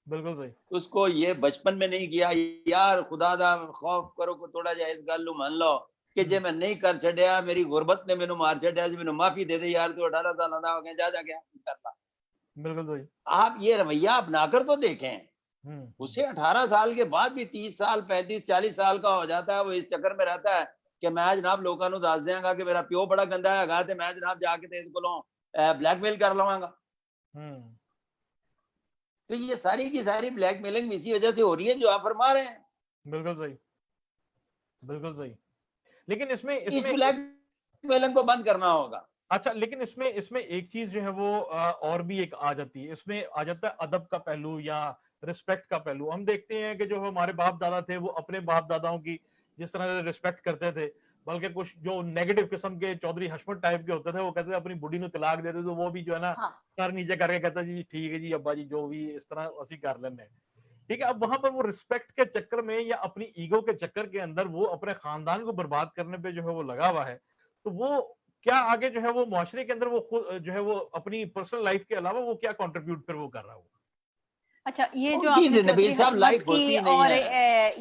बिल्कुल सही। उसको ये बचपन में नहीं किया, यार खुदा दा खौफ करो को थोड़ा जा इस गल मान लो कि जे मैं नहीं कर छड़िया, मेरी गुरबत ने मेनू मार छड़िया, मैनू माफी दे दे यार, तू 18 साल का हो गया, जा जा क्या करता। बिल्कुल सही। आप ये रवैया अपनाकर तो देखें। उसे 18 साल के बाद भी 30 साल 35-40 साल का हो जाता है, वो इस चक्कर में रहता है कि मैं जनाब लोगों को दस देंगा कि मेरा प्यो बड़ा गंदा है, तो मैं जनाब जाके तेरे को ब्लैकमेल कर लवांगा। तो ये सारी की सारी ब्लैकमेलिंग इसी वजह से हो रही है जो आप फरमा रहे हैं। बिल्कुल सही, बिल्कुल सही। लेकिन इसमें इस ब्लैकमेलिंग को बंद करना होगा। अच्छा, लेकिन इसमें एक चीज जो है वो और भी एक आ जाती है, इसमें आ जाता है अदब का पहलू या रिस्पेक्ट का पहलू। हम देखते हैं कि जो हमारे बाप दादा थे वो अपने बाप दादाओं की जिस तरह से रिस्पेक्ट करते थे, बल्कि कुछ जो नेगेटिव किस्म के चौधरी हशमत टाइप के होते थे, वो कहते थे अपनी बुढ़ी ਨੂੰ तलाक दे दे, तो वो भी जो है ना सर नीचे करके कहता जी ठीक है जी अब्बा जी, जो भी इस तरह ਅਸੀਂ कर लेने। ठीक है, अब वहां पर वो रिस्पेक्ट के चक्कर में या अपनी ईगो के चक्कर के अंदर वो अपने खानदान को बर्बाद करने पे जो है वो लगा हुआ है। तो वो क्या आगे जो है वो मुआशरे के अंदर वो खुद जो है वो अपनी पर्सनल लाइफ के अलावा वो क्या कंट्रीब्यूट फिर वो कर रहा होगा? अच्छा, ये जो आपने नबील साहब लाइफ होती और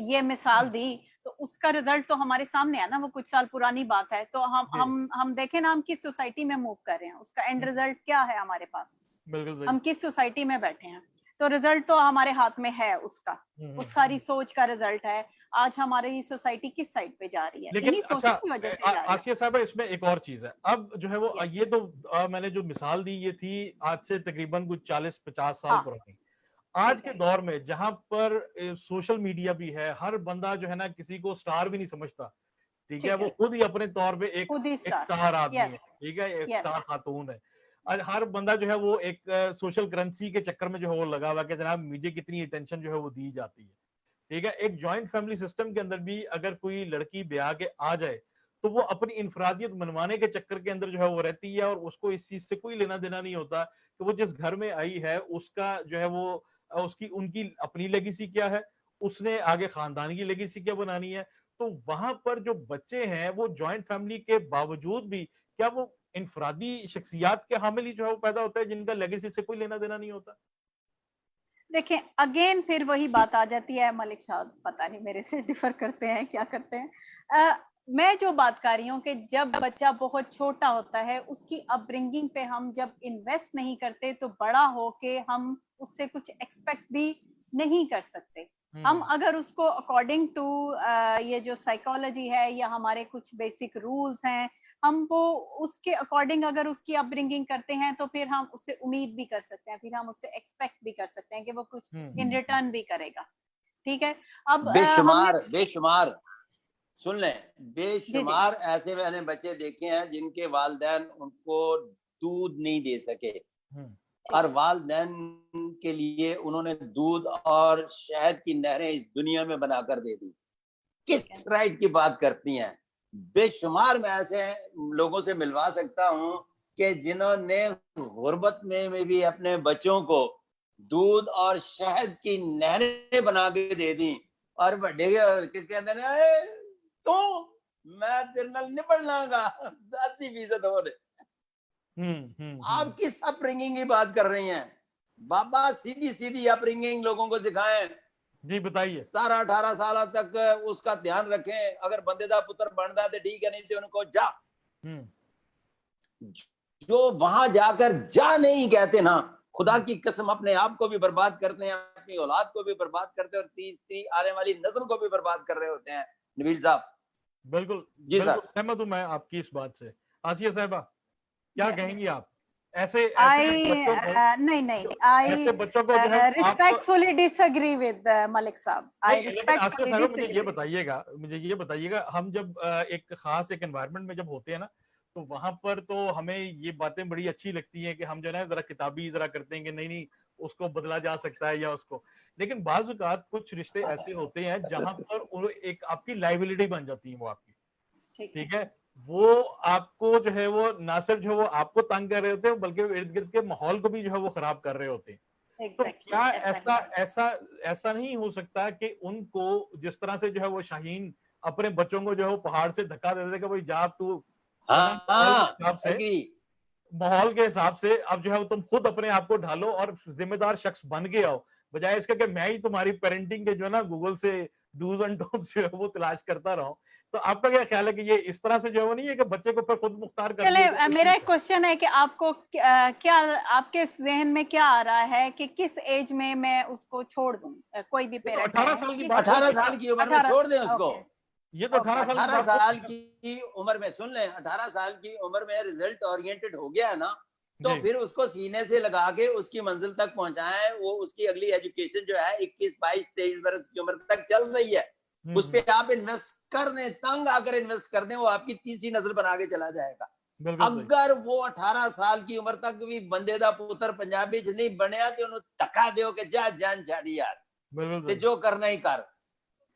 ये मिसाल दी, तो उसका रिजल्ट तो हमारे सामने है ना, वो कुछ साल पुरानी बात है। तो हम देखें ना, हम किस सोसाइटी में मूव कर रहे हैं, उसका एंड रिजल्ट क्या है हमारे पास, हम किस सोसाइटी में बैठे हैं। तो रिजल्ट तो हमारे हाथ में है उसका, उस सारी सोच का रिजल्ट है। आज हमारी सोसाइटी किस साइड पे जा रही है, इन्हीं सोचों की वजह से जा रही है। आसिया साहब, इसमें एक और चीज है, अब जो है वो ये तो मैंने जो मिसाल दी ये थी आज से तकरीबन कुछ 40-50 साल पुरानी। आज के दौर में जहां पर सोशल मीडिया भी है, हर बंदा जो है ना किसी को स्टार भी नहीं समझता, ठीक है, वो खुद ही अपने तौर पे एक स्टार आदमी है, ठीक है, एक स्टार खातून है। आज हर बंदा जो है वो एक सोशल करेंसी के चक्कर में जो है वो लगा हुआ कि जनाब मुझे कितनी अटेंशन जो है वो दी जाती है, ठीक है। एक जॉइंट फैमिली सिस्टम के अंदर भी अगर कोई लड़की ब्याह के आ जाए तो वो अपनी इंफरादियत मनवाने के चक्कर के अंदर जो है वो रहती है, और उसको इस चीज से कोई लेना देना नहीं होता कि वो जिस घर में आई है उसका जो है वो उसकी उनकी अपनी लेगेसी क्या है, उसने आगे खानदान की लेगेसी क्या बनानी है। तो वहां पर जो बच्चे हैं वो जॉइंट फैमिली के बावजूद भी क्या वो इनफरादी शख्सियात के हामिल ही जो है वो पैदा होता है जिनका लेगेसी से कोई लेना देना नहीं होता? देखें, अगेन फिर वही बात आ जाती है, मलिक साहब पता नहीं मेरे से डिफर करते हैं क्या करते हैं। मैं जो बात कर रही हूँ कि जब बच्चा बहुत छोटा होता है, उसकी अपब्रिंगिंग पे हम जब इन्वेस्ट नहीं करते तो बड़ा हो के हम उससे कुछ एक्सपेक्ट भी नहीं कर सकते। हम अगर उसको अकॉर्डिंग टू ये जो साइकोलॉजी है या हमारे कुछ बेसिक रूल्स हैं, हम वो उसके अकॉर्डिंग अगर उसकी अपब्रिंगिंग करते हैं तो फिर हम उससे उम्मीद भी कर सकते हैं, फिर हम उससे एक्सपेक्ट भी कर सकते हैं कि वो कुछ इन रिटर्न भी करेगा। ठीक है। अब बेशुमार बेशुमार सुन लें, जी बेशुमार ऐसे मैंने बच्चे देखे हैं जिनके वालिदैन उनको दूध नहीं दे सके और वालिदैन के लिए उन्होंने दूध और शहद की नहरें इस दुनिया में बनाकर दे दी। किस राइट की बात करती हैं? बेशुमार मैं ऐसे लोगों से मिलवा सकता हूं कि जिन्होंने गुर्बत में भी अपने बच्चों को दूध और शहद की नहरें बना के दे दी और बड़े कहते हैं तो मैं तेरे नाल निपट लांगा 80% हो रहे। आप किस अपब्रिंगिंग की बात कर रही हैं? बाबा सीधी सीधी अपब्रिंगिंग लोगों को सिखाएं। जी बताइए। 17-18 साल तक उसका ध्यान रखें। अगर बंदे दा पुत्र बनता है तो ठीक है, नहीं तो उनको जा। जो वहां जाकर जा नहीं कहते ना, खुदा की कसम अपने आप को भी बर्बाद करते हैं, अपनी औलाद को भी बर्बाद करते हैं और तीसरी आने वाली नस्ल को भी बर्बाद कर रहे होते हैं। नबील साहब। बिल्कुल जी बिल्कुल सर। सहमत हूं मैं आपकी इस बात से। आसिया साहिबा क्या कहेंगी आप? ऐसे नहीं ऐसे बच्चों को जो है आप रिस्पेक्टफुली डिसएग्री विद मलिक साहब। आई नहीं, लेकिन आसिया रिस्पेक्टफुली साहिबा डिसएग्री। मुझे ये बताइएगा, हम जब एक खास एक एनवायरनमेंट में जब होते हैं ना, तो वहां पर तो हमें ये बातें बड़ी अच्छी लगती हैं कि हम जो है जरा किताबी जरा करते हैं कि नहीं नहीं उसको बदला जा सकता है या उसको, लेकिन बाज़ औक़ात कुछ रिश्ते ऐसे होते हैं जहां पर एक आपकी लायबिलिटी बन जाती है वो आपकी। ठीक है, वो आपको जो है वो ना सिर्फ जो वो आपको तंग कर रहे होते हैं बल्कि इर्द गिर्द के माहौल को भी जो है वो खराब कर रहे होते हैं। तो क्या ऐसा ऐसा ऐसा नहीं हो सकता कि उनको जिस तरह से जो है वो शाहीन अपने बच्चों को जो है वो पहाड़ से धक्का दे देगा, भाई जा तू माहौल के हिसाब से अब जो है वो तुम खुद अपने आप को ढालो और जिम्मेदार शख्स बन के आओ, बजाय इसका कि मैं ही तुम्हारी पेरेंटिंग के जो है ना गूगल से डूज एंड डोंट्स जो है वो तलाश करता रहूं। तो आपका क्या ख्याल है कि ये इस तरह से जो है वो नहीं है कि बच्चे को फिर खुद मुख्तार कर चले दिया? मेरा एक क्वेश्चन है कि आपको क्या आपके जहन में क्या आ रहा है कि किस एज में मैं उसको छोड़ दूं? कोई भी पेरेंट 18 साल की बात, 18 साल की उम्र में छोड़ दें उसको। ये तो 18 साल की उम्र में, सुन लें, 18 साल की उम्र में रिजल्ट ओरिएंटेड हो गया है ना, तो फिर उसको सीने से लगा के उसकी मंजिल तक पहुंचाएं। वो उसकी अगली एजुकेशन जो है 21, 22, 23 वर्ष की उम्र तक चल रही है, उस पे आप इन्वेस्ट कर दें, तंग आकर इन्वेस्ट कर दें, वो आपकी तीसरी नस्ल बना के चला जाएगा। अगर वो 18 साल की उम्र तक भी बंदे दा पुत्र पंजाबी च नहीं बनया तो उन्हें धक्का दो कि जा जान छाड़ी यार, ते जो करना ही कर।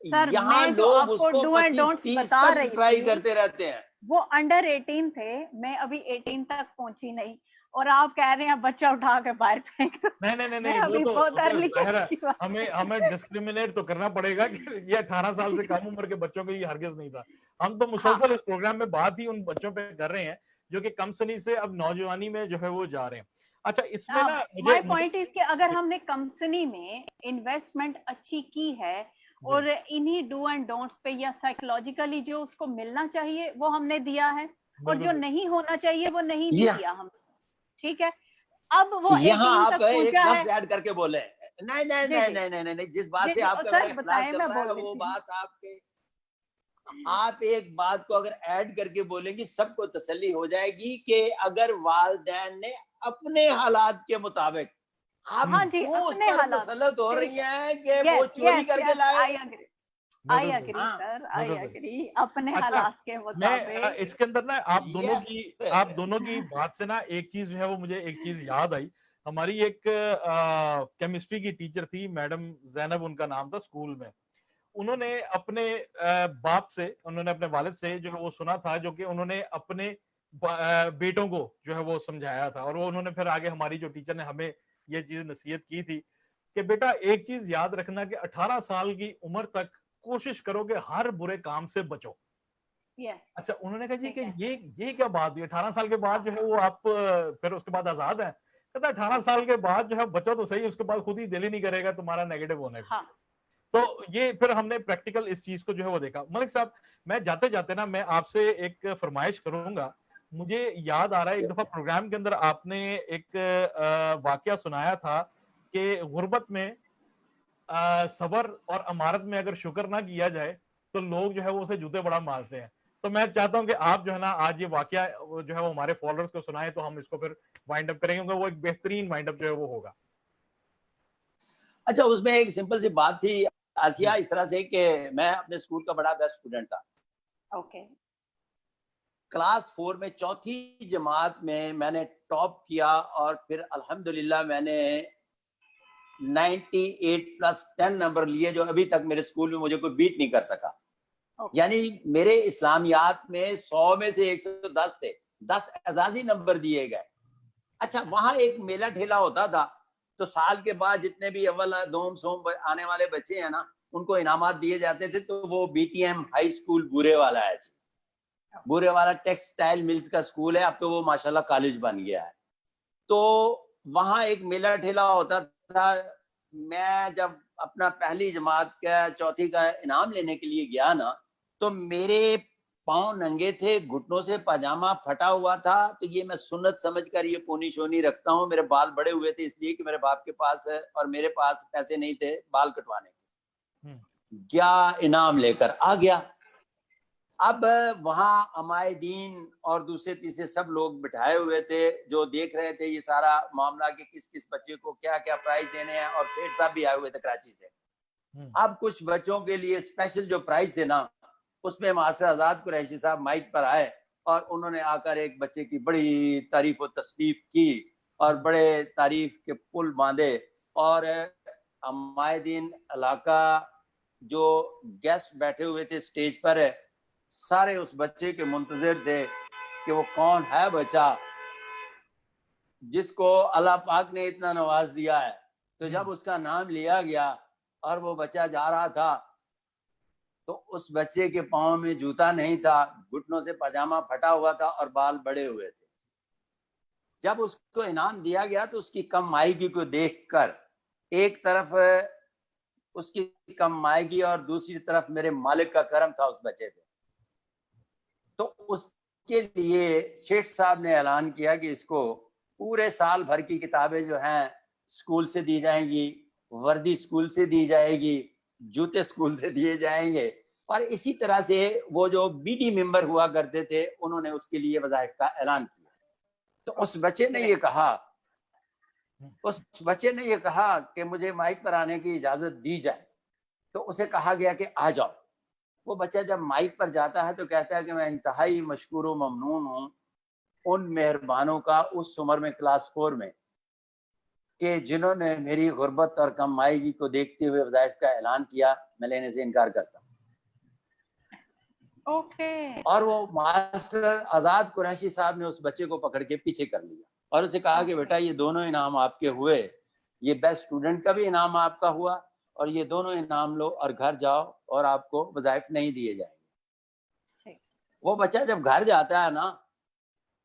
यहाँ लोग उसको 25-30 तक ट्राई करते रहते हैं। वो अंडर 18 थे, मैं अभी 18 तक पहुंची नहीं और आप कह रहे हैं बच्चा उठा के बाहर फेंक दो। नहीं अभी बहुत अर्ली है। हमें डिस्क्रिमिनेट तो करना पड़ेगा कि ये 18 साल से कम उम्र के बच्चों के लिए हरगिज नहीं था। हम तो मुसलसल इस प्रोग्राम में बात ही उन बच्चों पे कर रहे हैं जो कि कम सनी से अब नौजवानी में जो है वो जा रहे हैं। अच्छा, इसमें ना माय पॉइंट इज कि अगर हमने कम सनी में इन्वेस्टमेंट अच्छी की है और इन्हीं डू एंड डोंट्स पे या साइकोलॉजिकली जो उसको मिलना चाहिए वो हमने दिया है और जो नहीं होना चाहिए वो नहीं भी दिया हमने। ठीक है, अब वो यहाँ आप एक लफ्ज ऐड करके बोले, नहीं नहीं नहीं नहीं नहीं नहीं, जिस बात से आप वो बात आपके, आप एक बात को अगर ऐड करके बोलेंगी सबको तसल्ली हो जाएगी कि अगर वालिदैन ने अपने हालात के मुताबिक आप अपने हालात हो रही हैं कि वो चोरी करके लाए। I agree sir, I agree, अपने हालात के मुताबिक। मैं इसके अंदर ना आप दोनों की बात से ना एक चीज जो है वो मुझे एक चीज याद आई। हमारी एक केमिस्ट्री की टीचर थी, मैडम जैनब उनका नाम था, स्कूल में। उन्होंने अपने बाप से, उन्होंने अपने वालिद से जो है वो सुना था, जो कि उन्होंने अपने बेटों को जो है वो समझाया था, और वो उन्होंने फिर आगे हमारी जो टीचर ने हमें ये चीज नसीहत की थी कि बेटा एक चीज याद रखना कि 18 साल की उम्र तक कोशिश करो कि हर बुरे काम से बचो। अच्छा, उन्होंने कहा जी कि ये क्या बात हुई, 18 साल के बाद जो है वो आप फिर उसके बाद आजाद है? कहता 18 साल के बाद जो है बचो तो सही, उसके बाद खुद ही दिल ही नहीं करेगा तुम्हारा नेगेटिव होने का। तो ये फिर हमने प्रैक्टिकल इस चीज को जो है वो देखा। मलिक साहब, मैं जाते जाते ना मैं आपसे एक फरमाइश करूंगा। मुझे याद आ रहा है एक दफा प्रोग्राम के अंदर आपने एक वाकया सुनाया था कि गुर्बत में सबर और अमारत में अगर शुक्र ना किया जाए तो लोग जो है वो उसे जूते बड़ा मारते हैं। तो मैं चाहता हूं कि आप जो है ना आज ये वाकया जो है वो हमारे फॉलोअर्स को सुनाए, तो हम इसको फिर वाइंड अप करेंगे, क्योंकि वो एक बेहतरीन वाइंड अप जो है वो होगा। अच्छा, उसमें एक सिंपल सी बात थी आसिया, जी। इस तरह से कि मैं अपने स्कूल का बड़ा बेस्ट स्टूडेंट था। ओके। क्लास 4 में चौथी जमात में मैंने टॉप किया और फिर अल्हम्दुलिल्लाह मैंने 98 प्लस 10 नंबर लिए, जो अभी तक मेरे स्कूल में मुझे कोई बीट नहीं कर सका। यानी मेरे इस्लामियात में 100 में से 110 थे, 10 एजाजी नंबर दिए गए। अच्छा, वहां एक मेला ठेला होता था, तो साल के बाद जितने भी अव्वल दोम सोम आने वाले बच्चे हैं ना, उनको इनामात दिए जाते थे। तो वो बीटीएम हाई स्कूल बूरे वाला है, बूरे वाला टेक्सटाइल मिल्स का स्कूल है, अब तो वो माशाल्लाह कॉलेज बन गया है। तो वहां एक मेला ठेला होता था। मैं जब अपना पहली जमात का चौथी का इनाम लेने के लिए गया ना, तो मेरे पांव नंगे थे, घुटनों से पजामा फटा हुआ था। तो ये मैं सुन्नत समझकर ये पोनी शोनी रखता हूँ। मेरे बाल बड़े हुए थे इसलिए कि मेरे बाप के पास है और मेरे पास पैसे नहीं थे बाल कटवाने के। क्या इनाम लेकर आ गया। अब वहां अमायदीन और दूसरे तीसरे सब लोग बिठाए हुए थे जो देख रहे थे ये सारा मामला कि किस किस बच्चे को क्या क्या प्राइज देने हैं, और सेठ साहब भी आए हुए थे कराची से। अब कुछ बच्चों के लिए स्पेशल जो प्राइज थे ना, उसमें मास्टर आजाद कुरैशी साहब माइक पर आए और उन्होंने आकर एक बच्चे की बड़ी तारीफ और तशरीफ की और बड़े तारीफ के पुल बांधे। और अमायदीन इलाका जो गेस्ट बैठे हुए थे स्टेज पर है, सारे उस बच्चे के मुंतजिर थे कि वो कौन है बच्चा जिसको अल्लाह पाक ने इतना नवाज दिया है। तो जब उसका नाम लिया गया और वो बच्चा जा रहा था, तो उस बच्चे के पाँव में जूता नहीं था, घुटनों से पजामा फटा हुआ था और बाल बड़े हुए थे। जब उसको इनाम दिया गया तो उसकी कम मायगी को देखकर एक तरफ उसकी कम मायगी और दूसरी तरफ मेरे मालिक का करम था उस बच्चे पे। तो उसके लिए शेख साहब ने ऐलान किया कि इसको पूरे साल भर की किताबें जो हैं स्कूल से दी जाएंगी, वर्दी स्कूल से दी जाएगी, जूते स्कूल से दिए जाएंगे। और इसी तरह से वो जो बीडी मेंबर हुआ करते थे उन्होंने उसके लिए वज़ाइफ का ऐलान किया। तो उस बच्चे ने ये कहा कि मुझे माइक पर आने की इजाजत दी जाए। तो उसे कहा गया कि आ जाओ। वो बच्चा जब माइक पर जाता है तो कहता है कि मैं इंतहाई मशकूर व ममनून हूँ उन मेहरबानों का उस उम्र में क्लास 4 में कि जिन्होंने मेरी गुर्बत और कम मायगी को देखते हुए वज़ाइफ का ऐलान किया। मैं लेने से इनकार करता हूँ। और वो मास्टर आजाद कुरैशी साहब ने उस बच्चे को पकड़ के पीछे कर लिया और उसे कहा कि बेटा ये दोनों इनाम आपके हुए, ये बेस्ट स्टूडेंट का भी इनाम आपका हुआ और ये दोनों इनाम लो और घर जाओ और आपको वज़ाइफ नहीं दिए जाएंगे। वो बच्चा जब घर जाता है ना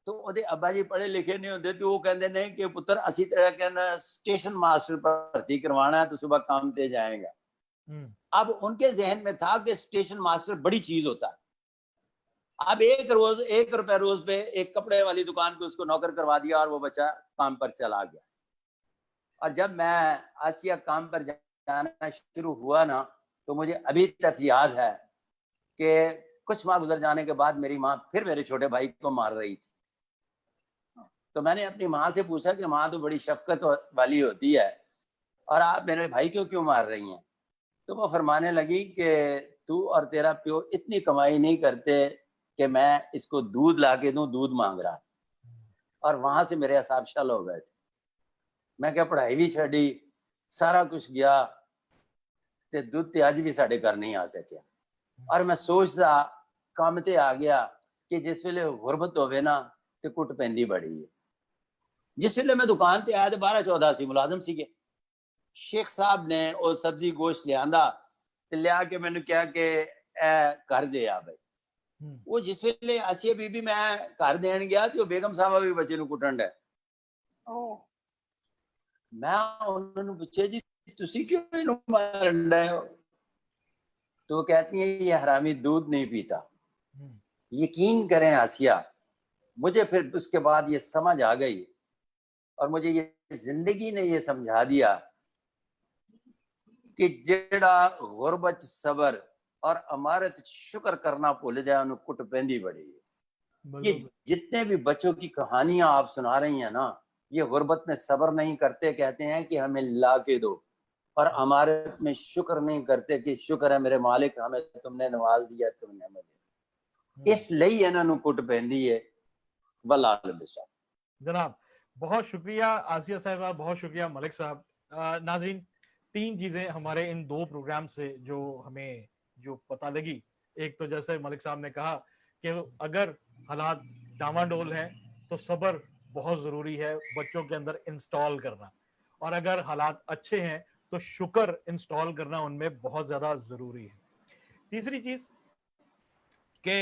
तो ਉਹਦੇ अब्बा जी पढ़े लिखे नहीं होते, तो वो कहते नहीं कि पुत्र असी तरह कहना स्टेशन मास्टर भर्ती करवाना है तो सुबह काम ते जाएगा। अब उनके जहन में था कि स्टेशन मास्टर बड़ी चीज होता है। अब एक रुपए रोज पे एक कपड़े वाली दुकान पे उसको नौकर करवा दिया और वो बच्चा काम पर चला गया। और जब मैं आसिया काम पर जाना शुरू हुआ ना, तो मुझे अभी तक याद है कि कुछ माह गुजर जाने के बाद मेरी माँ फिर मेरे छोटे भाई को मार रही थी। तो मैंने अपनी माँ से पूछा कि माँ तो बड़ी शफकत वाली होती है और आप मेरे भाई को क्यों मार रही हैं। तो वो फरमाने लगी कि तू और तेरा प्यो इतनी कमाई नहीं करते कि मैं इसको दूध ला के दूं, दूध मांग रहा। और वहां से मेरे असाब शल हो गए थे। मैं क्या पढ़ाई भी छड़ी, सारा कुछ गया ते दुध ते अज भी साडे घर नहीं आ सकिया। और मैं सोचदा काम ते आ गया कि जिस वेले गुरबत होवे ना ते कुट पैंदी बड़ी है। जिस वेले मैं दुकान ते आया तो 12-14 सी मुलाजम सीगे। शेख साहब ने वो सब्जी गोश्त लिया ते लिया के मैंने क्या कि घर दे आ भाई। वो जिस वेले आसिया बीबी मैं घर देन गया तो बेगम साहब भी बच्चे कुटन डे। मैं उन्होंने पूछा जी तुसी क्यों इन्हों मारन डे हो। तो वो कहती हैं ये हरामी दूध नहीं पीता। यकीन करें आसिया, मुझे फिर उसके बाद ये समझ आ गई और मुझे ये जिंदगी ने ये समझा दिया कि जेड़ा गुरबत सबर और अमारत शुक्र करना भूल जाए उन्हें कुट पेंदी बड़ी। ये जितने भी बच्चों की कहानियां आप सुना रही हैं ना, ये गुरबत में सबर नहीं करते, कहते हैं कि हमें ला के दो, और अमारत में शुक्र नहीं करते कि शुक्र है मेरे मालिक हमें तुमने नवाज दिया, तुमने मुझे, इसलिए इन्होंने कुट पेंदी है। वल्लाह जनाब बहुत शुक्रिया आसिया साहिबा, बहुत शुक्रिया मलिक साहब। नाज़रीन, 3 चीजें हमारे इन 2 प्रोग्राम से जो हमें जो पता लगी, एक तो जैसे मलिक साहब ने कहा कि अगर हालात डामाडोल है तो सब्र बहुत जरूरी है बच्चों के अंदर इंस्टॉल करना, और अगर हालात अच्छे हैं तो शुक्र इंस्टॉल करना उनमें बहुत ज्यादा जरूरी है। तीसरी चीज कि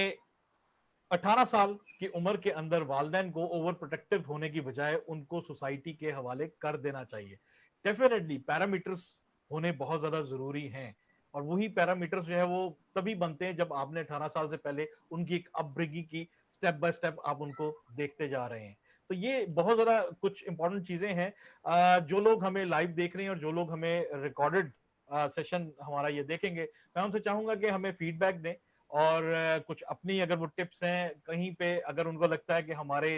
18 साल की उम्र के अंदर वालिदैन को ओवर प्रोटेक्टिव होने की बजाय उनको सोसाइटी के हवाले कर देना चाहिए। डेफिनेटली पैरामीटर्स होने बहुत ज्यादा जरूरी हैं, और वही पैरामीटर्स जो है वो तभी बनते हैं जब आपने 18 साल से पहले उनकी एक अपब्रिंगिंग की स्टेप बाय स्टेप आप उनको देखते जा रहे हैं। तो ये बहुत ज्यादा कुछ इंपॉर्टेंट चीजें हैं। जो लोग हमें लाइव देख रहे हैं और जो लोग हमें रिकॉर्डेड सेशन हमारा ये देखेंगे, मैं उनसे चाहूंगा कि हमें फीडबैक दें, और कुछ अपनी अगर वो टिप्स हैं कहीं पे, अगर उनको लगता है कि हमारे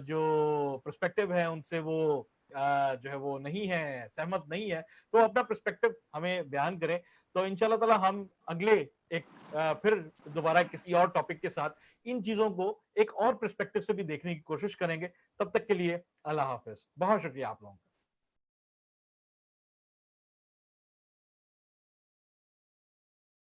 जो पर्सपेक्टिव है उनसे वो जो है वो नहीं है, सहमत नहीं है, तो अपना पर्सपेक्टिव हमें बयान करें। तो इंशाल्लाह ताला हम अगले एक फिर दोबारा किसी और टॉपिक के साथ इन चीजों को एक और पर्सपेक्टिव से भी देखने की कोशिश करेंगे। तब तक के लिए अल्लाह हाफिज, बहुत शुक्रिया आप लोगों का।